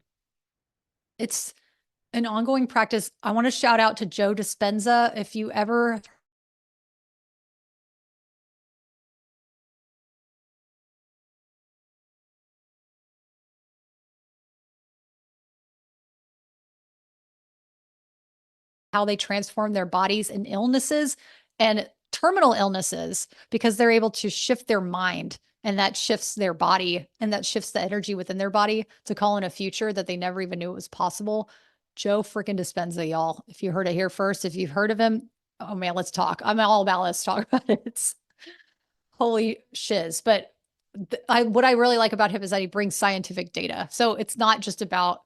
it's an ongoing practice. I want to shout out to Joe Dispenza. If you ever how they transform their bodies in illnesses and terminal illnesses because they're able to shift their mind and that shifts their body and that shifts the energy within their body to call in a future that they never even knew it was possible. Joe freaking Dispenza, y'all. If you heard it here first, if you've heard of him, oh man, let's talk. I'm all about let's talk about it. It's holy shiz. But what I really like about him is that he brings scientific data. So it's not just about,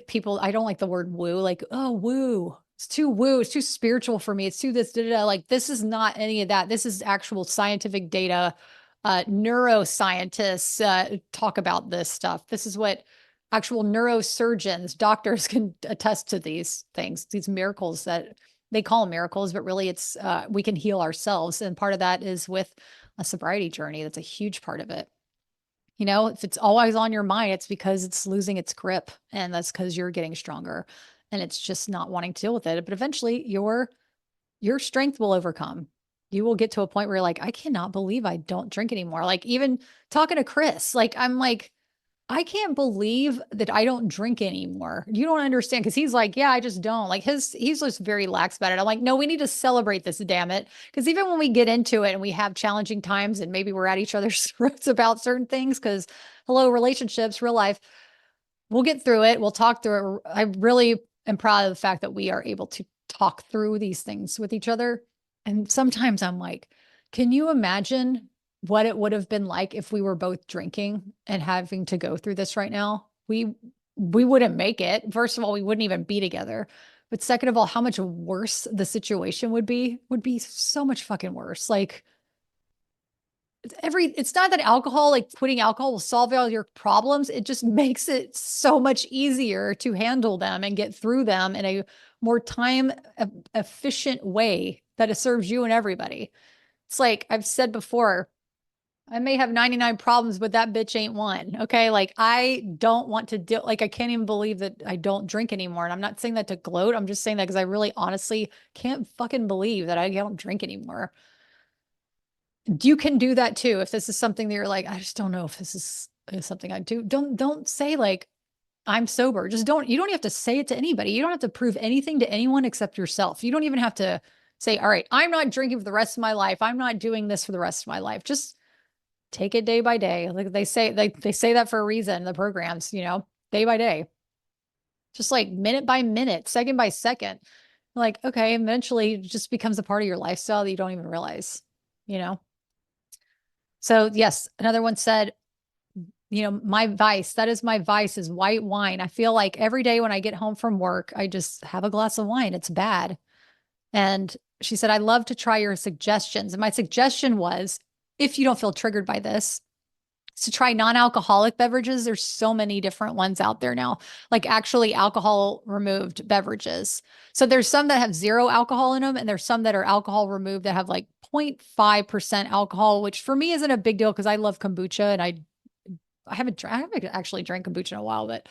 people, I don't like the word woo, like, oh, woo. It's too woo. It's too spiritual for me. It's too this, da, da, da. Like, this is not any of that. This is actual scientific data. Neuroscientists talk about this stuff. This is what actual neurosurgeons, doctors can attest to these things, these miracles that they call them miracles, but really it's we can heal ourselves. And part of that is with a sobriety journey. That's a huge part of it. If it's always on your mind, it's because it's losing its grip and that's because you're getting stronger and it's just not wanting to deal with it. But eventually your strength will overcome. You will get to a point where you're like, I cannot believe I don't drink anymore. Like even talking to Chris, like I'm like, I can't believe that I don't drink anymore. You don't understand. Cause he's like, yeah, I just don't like he's just very lax about it. I'm like, no, we need to celebrate this, damn it. Cause even when we get into it and we have challenging times and maybe we're at each other's throats about certain things, cause hello, relationships, real life, we'll get through it. We'll talk through it. I really am proud of the fact that we are able to talk through these things with each other. And sometimes I'm like, can you imagine what it would have been like if we were both drinking and having to go through this right now? We wouldn't make it. First of all, we wouldn't even be together. But second of all, how much worse the situation would be so much fucking worse. Like it's not that alcohol, like quitting alcohol will solve all your problems. It just makes it so much easier to handle them and get through them in a more time efficient way that it serves you and everybody. It's like I've said before, I may have 99 problems, but that bitch ain't one. Okay. Like I don't want to deal, like I can't even believe that I don't drink anymore. And I'm not saying that to gloat. I'm just saying that because I really honestly can't fucking believe that I don't drink anymore. You can do that too. If this is something that you're like, I just don't know if this is something I do. Don't say like I'm sober. Just don't, you don't have to say it to anybody. You don't have to prove anything to anyone except yourself. You don't even have to say, all right, I'm not drinking for the rest of my life. I'm not doing this for the rest of my life. Just take it day by day. Like they say that for a reason, the programs, day by day. Just like minute by minute, second by second. Like, okay, eventually it just becomes a part of your lifestyle that you don't even realize, you know? So yes, another one said, my vice, that is my vice is white wine. I feel like every day when I get home from work, I just have a glass of wine. It's bad. And she said, I love to try your suggestions. And my suggestion was, if you don't feel triggered by this, to try non-alcoholic beverages. There's so many different ones out there now, like actually alcohol removed beverages. So there's some that have zero alcohol in them, and there's some that are alcohol removed that have like 0.5% alcohol, which for me isn't a big deal because I love kombucha and I haven't actually drank kombucha in a while, but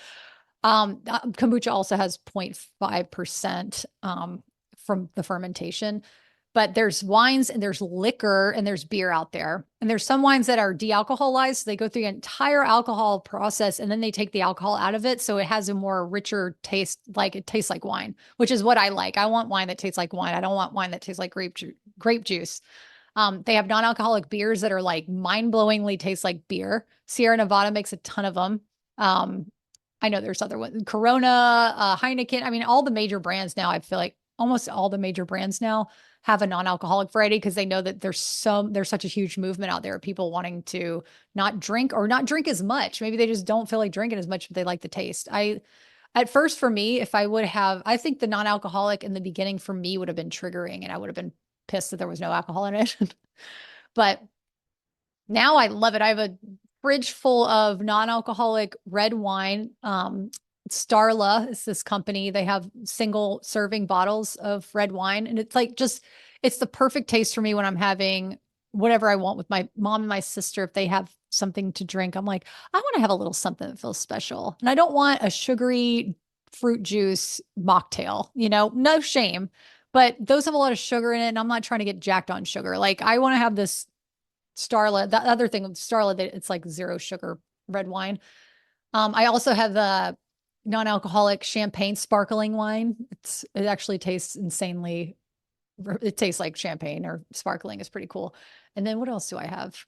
kombucha also has 0.5% from the fermentation. But there's wines and there's liquor and there's beer out there. And there's some wines that are de-alcoholized. So they go through the entire alcohol process and then they take the alcohol out of it. So it has a more richer taste, like it tastes like wine, which is what I like. I want wine that tastes like wine. I don't want wine that tastes like grape juice. They have non-alcoholic beers that are like mind-blowingly taste like beer. Sierra Nevada makes a ton of them. I know there's other ones, Corona, Heineken. I mean, all the major brands now, I feel like almost all the major brands now have a non-alcoholic variety because they know that there's such a huge movement out there of people wanting to not drink or not drink as much. Maybe they just don't feel like drinking as much, but they like the taste. At first for me, if I would have, I think the non-alcoholic in the beginning for me would have been triggering and I would have been pissed that there was no alcohol in it. But now I love it. I have a fridge full of non-alcoholic red wine. Starla is this company. They have single serving bottles of red wine. And it's like it's the perfect taste for me when I'm having whatever I want with my mom and my sister. If they have something to drink, I'm like, I want to have a little something that feels special. And I don't want a sugary fruit juice mocktail, no shame. But those have a lot of sugar in it. And I'm not trying to get jacked on sugar. Like I want to have this Starla. The other thing with Starla, that it's like zero sugar red wine. I also have the non-alcoholic champagne sparkling wine. It actually tastes insanely. It tastes like champagne or sparkling is pretty cool. And then what else do I have?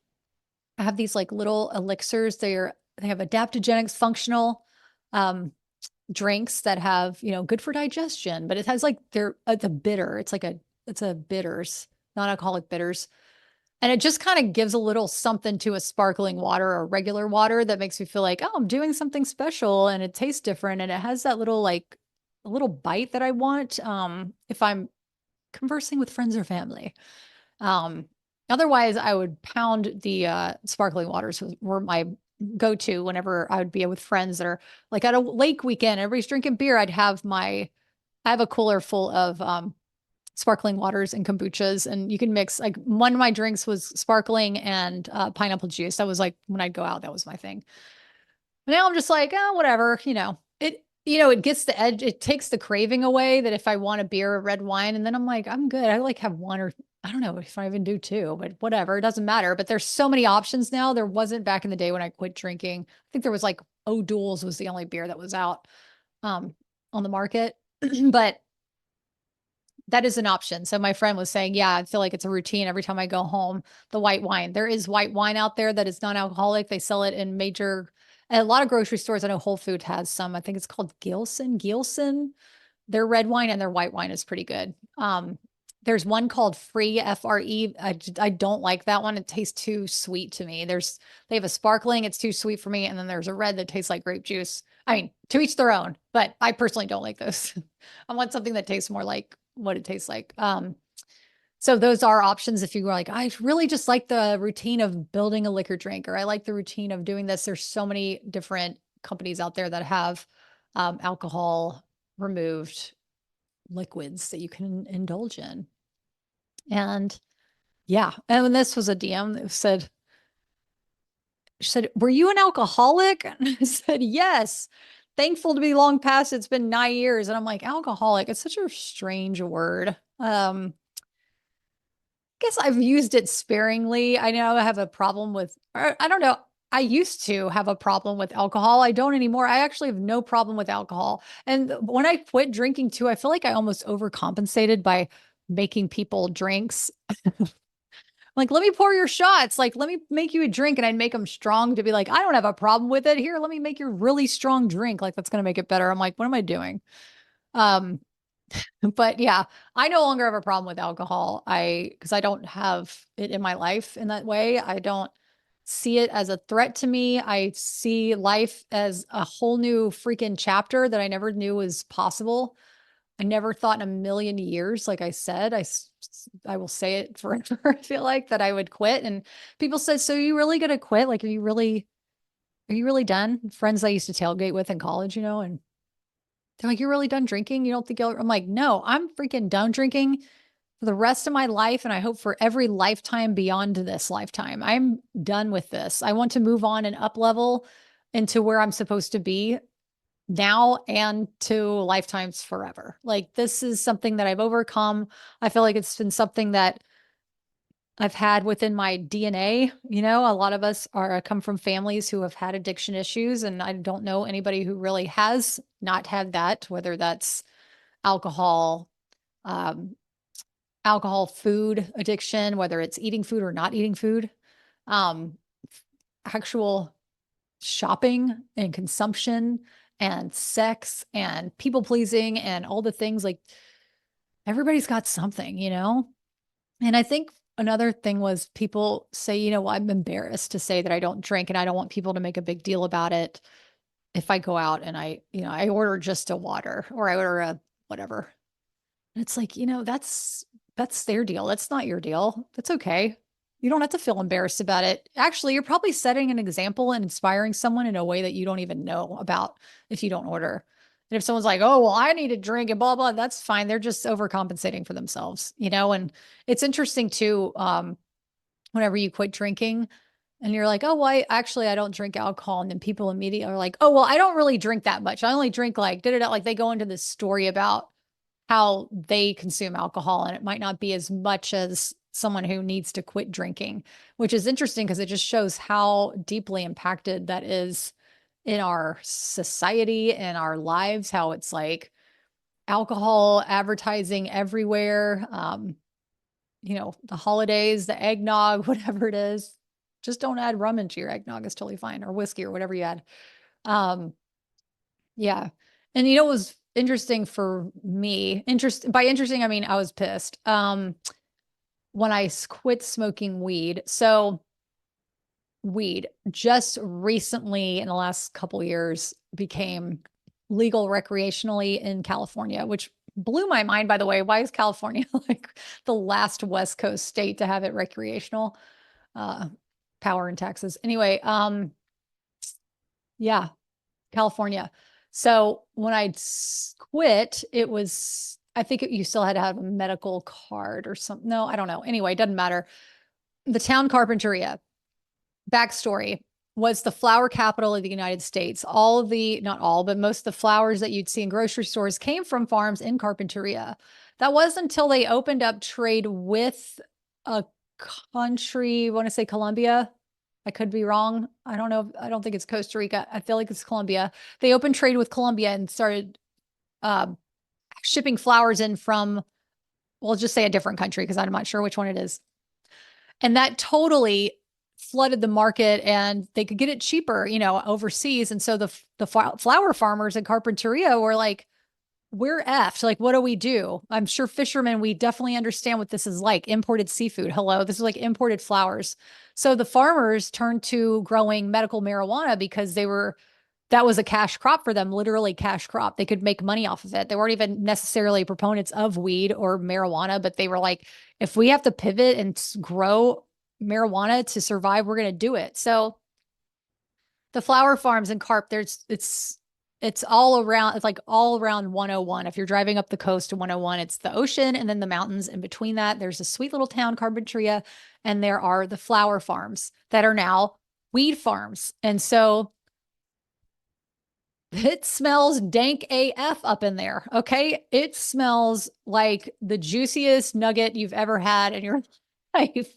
I have these like little elixirs. They have adaptogenics, functional drinks that have, good for digestion, but it has like it's a bitter. It's a bitters, non-alcoholic bitters. And it just kind of gives a little something to a sparkling water or regular water that makes me feel like, oh, I'm doing something special and it tastes different. And it has that little, like a little bite that I want if I'm conversing with friends or family. Otherwise, I would pound the sparkling waters were my go-to whenever I would be with friends that are like at a lake weekend, everybody's drinking beer. I have a cooler full of sparkling waters and kombuchas, and you can mix like one of my drinks was sparkling and pineapple juice. That was like when I'd go out, that was my thing. But now I'm just like, oh, whatever, it gets the edge. It takes the craving away that if I want a beer or red wine, and then I'm like, I'm good. I like have one or I don't know if I even do two, but whatever, it doesn't matter. But there's so many options now. There wasn't back in the day when I quit drinking. I think there was like O'Doul's was the only beer that was out on the market. But that is an option. So my friend was saying, yeah, I feel like it's a routine every time I go home, the white wine. There is white wine out there that is non-alcoholic. They sell it in a lot of grocery stores. I know Whole Foods has some. I think it's called Gilson. Their red wine and their white wine is pretty good. There's one called Free, F-R-E. I don't like that one. It tastes too sweet to me. They have a sparkling. It's too sweet for me. And then there's a red that tastes like grape juice. I mean, to each their own, but I personally don't like those. I want something that tastes more like what it tastes like. So those are options if you were like, I really just like the routine of building a liquor drink, or I like the routine of doing this. There's so many different companies out there that have alcohol removed liquids that you can indulge in. And yeah, and when this was a DM that said, she said, "Were you an alcoholic?" And I said, "Yes. Thankful to be long past. It's been 9 years." And I'm like, alcoholic, it's such a strange word. Guess I've used it sparingly. I know I have a problem with, or I don't know. I used to have a problem with alcohol. I don't anymore. I actually have no problem with alcohol. And when I quit drinking too, I feel like I almost overcompensated by making people drinks. Like, let me pour your shots. Like, let me make you a drink. And I'd make them strong to be like, I don't have a problem with it. Here, let me make your really strong drink. Like, that's going to make it better. I'm like, what am I doing? Um, but yeah, I no longer have a problem with alcohol. Because I don't have it in my life in that way. I don't see it as a threat to me. I see life as a whole new freaking chapter that I never knew was possible. I never thought in a million years, like I said, I will say it forever. I feel like that I would quit. And people said, "So are you really going to quit? Like, are you really done?" Friends I used to tailgate with in college, and they're like, "You're really done drinking? You don't think you'll," I'm like, "No, I'm freaking done drinking for the rest of my life. And I hope for every lifetime beyond this lifetime. I'm done with this. I want to move on and up level into where I'm supposed to be now and to lifetimes forever. Like, this is something that I've overcome. I feel like it's been something that I've had within my DNA. A lot of us come from families who have had addiction issues, and I don't know anybody who really has not had that, whether that's alcohol, um, food addiction, whether it's eating food or not eating food, um, actual shopping and consumption and sex and people pleasing and all the things. Like, everybody's got something. And I think another thing was people say, well, I'm embarrassed to say that I don't drink, and I don't want people to make a big deal about it if I go out and I order just a water, or I order a whatever. And it's like, that's their deal. That's not your deal. That's okay. You don't have to feel embarrassed about it. Actually, you're probably setting an example and inspiring someone in a way that you don't even know about if you don't order. And if someone's like, "Oh, well, I need a drink," and blah, blah, that's fine. They're just overcompensating for themselves. And it's interesting too, whenever you quit drinking and you're like, "Oh, well, I don't drink alcohol." And then people immediately are like, "Oh, well, I don't really drink that much. I only drink like, da, da, da." Like, they go into this story about how they consume alcohol, and it might not be as much as someone who needs to quit drinking, which is interesting because it just shows how deeply impacted that is in our society and our lives, how it's like alcohol advertising everywhere. The holidays, the eggnog, whatever it is, just don't add rum into your eggnog. It's totally fine, or whiskey or whatever you add. Um, yeah. And it was interesting for me. By interesting, I mean I was pissed. When I quit smoking weed. So weed just recently in the last couple years became legal recreationally in California, which blew my mind, by the way. Why is California like the last West Coast state to have it recreational? Power and taxes. Anyway, yeah, California. So when I quit, I think you still had to have a medical card or something. No, I don't know. Anyway, it doesn't matter. The town Carpinteria, backstory, was the flower capital of the United States. Not all, but most of the flowers that you'd see in grocery stores came from farms in Carpinteria. That wasn't until they opened up trade with a country, I want to say Colombia. I could be wrong. I don't know. I don't think it's Costa Rica. I feel like it's Colombia. They opened trade with Colombia and started uh, shipping flowers in from, we'll just say a different country because I'm not sure which one it is. And that totally flooded the market, and they could get it cheaper, overseas. And so the flower farmers in Carpinteria were like, "We're effed. Like, what do we do?" I'm sure fishermen, we definitely understand what this is like. Imported seafood. Hello. This is like imported flowers. So the farmers turned to growing medical marijuana because they that was a cash crop for them, literally cash crop. They could make money off of it. They weren't even necessarily proponents of weed or marijuana, but they were like, if we have to pivot and grow marijuana to survive, we're going to do it. So the flower farms in Carp, it's all around, it's like all around 101. If you're driving up the coast to 101, it's the ocean and then the mountains. In between that, there's a sweet little town, Carpentria, and there are the flower farms that are now weed farms. And so it smells dank AF up in there. Okay. It smells like the juiciest nugget you've ever had in your life.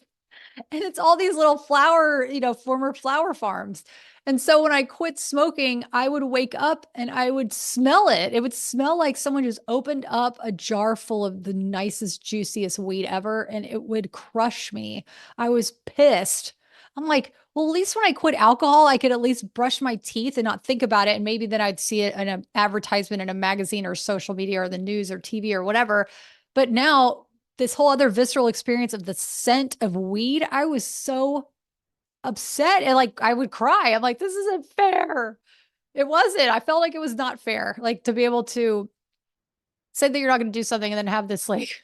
And it's all these little former flower farms. And so when I quit smoking, I would wake up and I would smell it. It would smell like someone just opened up a jar full of the nicest, juiciest weed ever, and it would crush me. I was pissed. I'm like, well, at least when I quit alcohol, I could at least brush my teeth and not think about it. And maybe then I'd see it in an advertisement in a magazine or social media or the news or TV or whatever. But now this whole other visceral experience of the scent of weed, I was so upset and like I would cry. I'm like, this isn't fair. It wasn't. I felt like it was not fair. Like to be able to say that you're not going to do something and then have this like,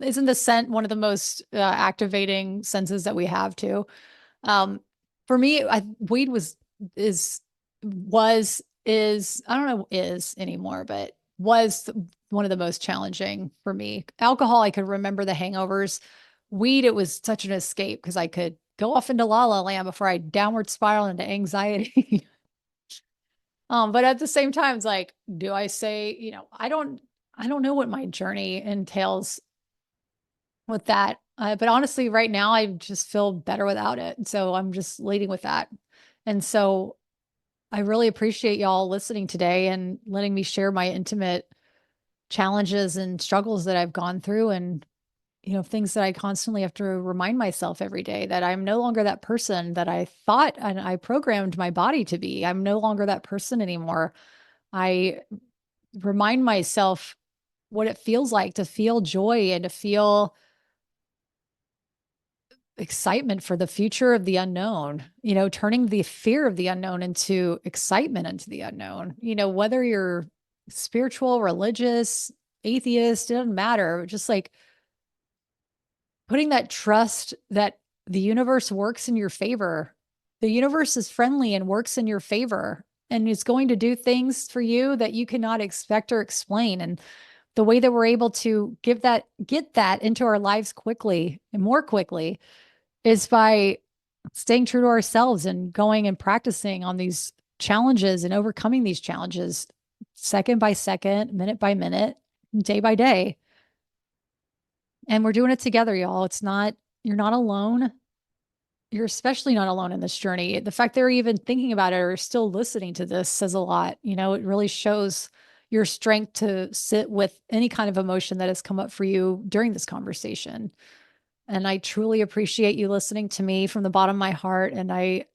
isn't the scent one of the most activating senses that we have too? For me, weed is I don't know is anymore, but was one of the most challenging for me. Alcohol, I could remember the hangovers. Weed, it was such an escape because I could go off into la la land before I downward spiral into anxiety. But at the same time, it's like, do I say, I don't know what my journey entails with that. But honestly, right now, I just feel better without it. So I'm just leading with that. And so I really appreciate y'all listening today and letting me share my intimate challenges and struggles that I've gone through and, things that I constantly have to remind myself every day that I'm no longer that person that I thought and I programmed my body to be. I'm no longer that person anymore. I remind myself what it feels like to feel joy and to feel excitement for the future of the unknown, turning the fear of the unknown into excitement into the unknown, whether you're spiritual, religious, atheist, it doesn't matter. Just like putting that trust that the universe works in your favor. The universe is friendly and works in your favor and is going to do things for you that you cannot expect or explain. And the way that we're able to get that into our lives quickly and more quickly is by staying true to ourselves and going and practicing on these challenges and overcoming these challenges second by second, minute by minute, day by day. And we're doing it together, y'all. You're not alone. You're especially not alone in this journey. The fact they're even thinking about it or still listening to this says a lot. It really shows your strength to sit with any kind of emotion that has come up for you during this conversation. And I truly appreciate you listening to me from the bottom of my heart. And I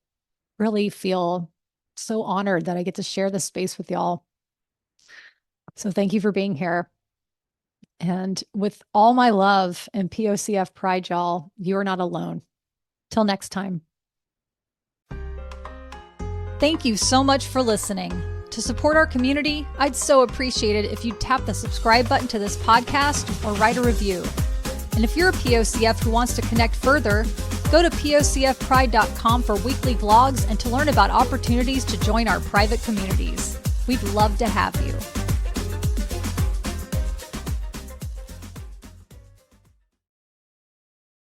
really feel so honored that I get to share this space with y'all. So thank you for being here. And with all my love and POCF pride, y'all, you are not alone. Till next time. Thank you so much for listening. To support our community, I'd so appreciate it if you'd tap the subscribe button to this podcast or write a review. And if you're a POCF who wants to connect further, go to POCFpride.com for weekly vlogs and to learn about opportunities to join our private communities. We'd love to have you.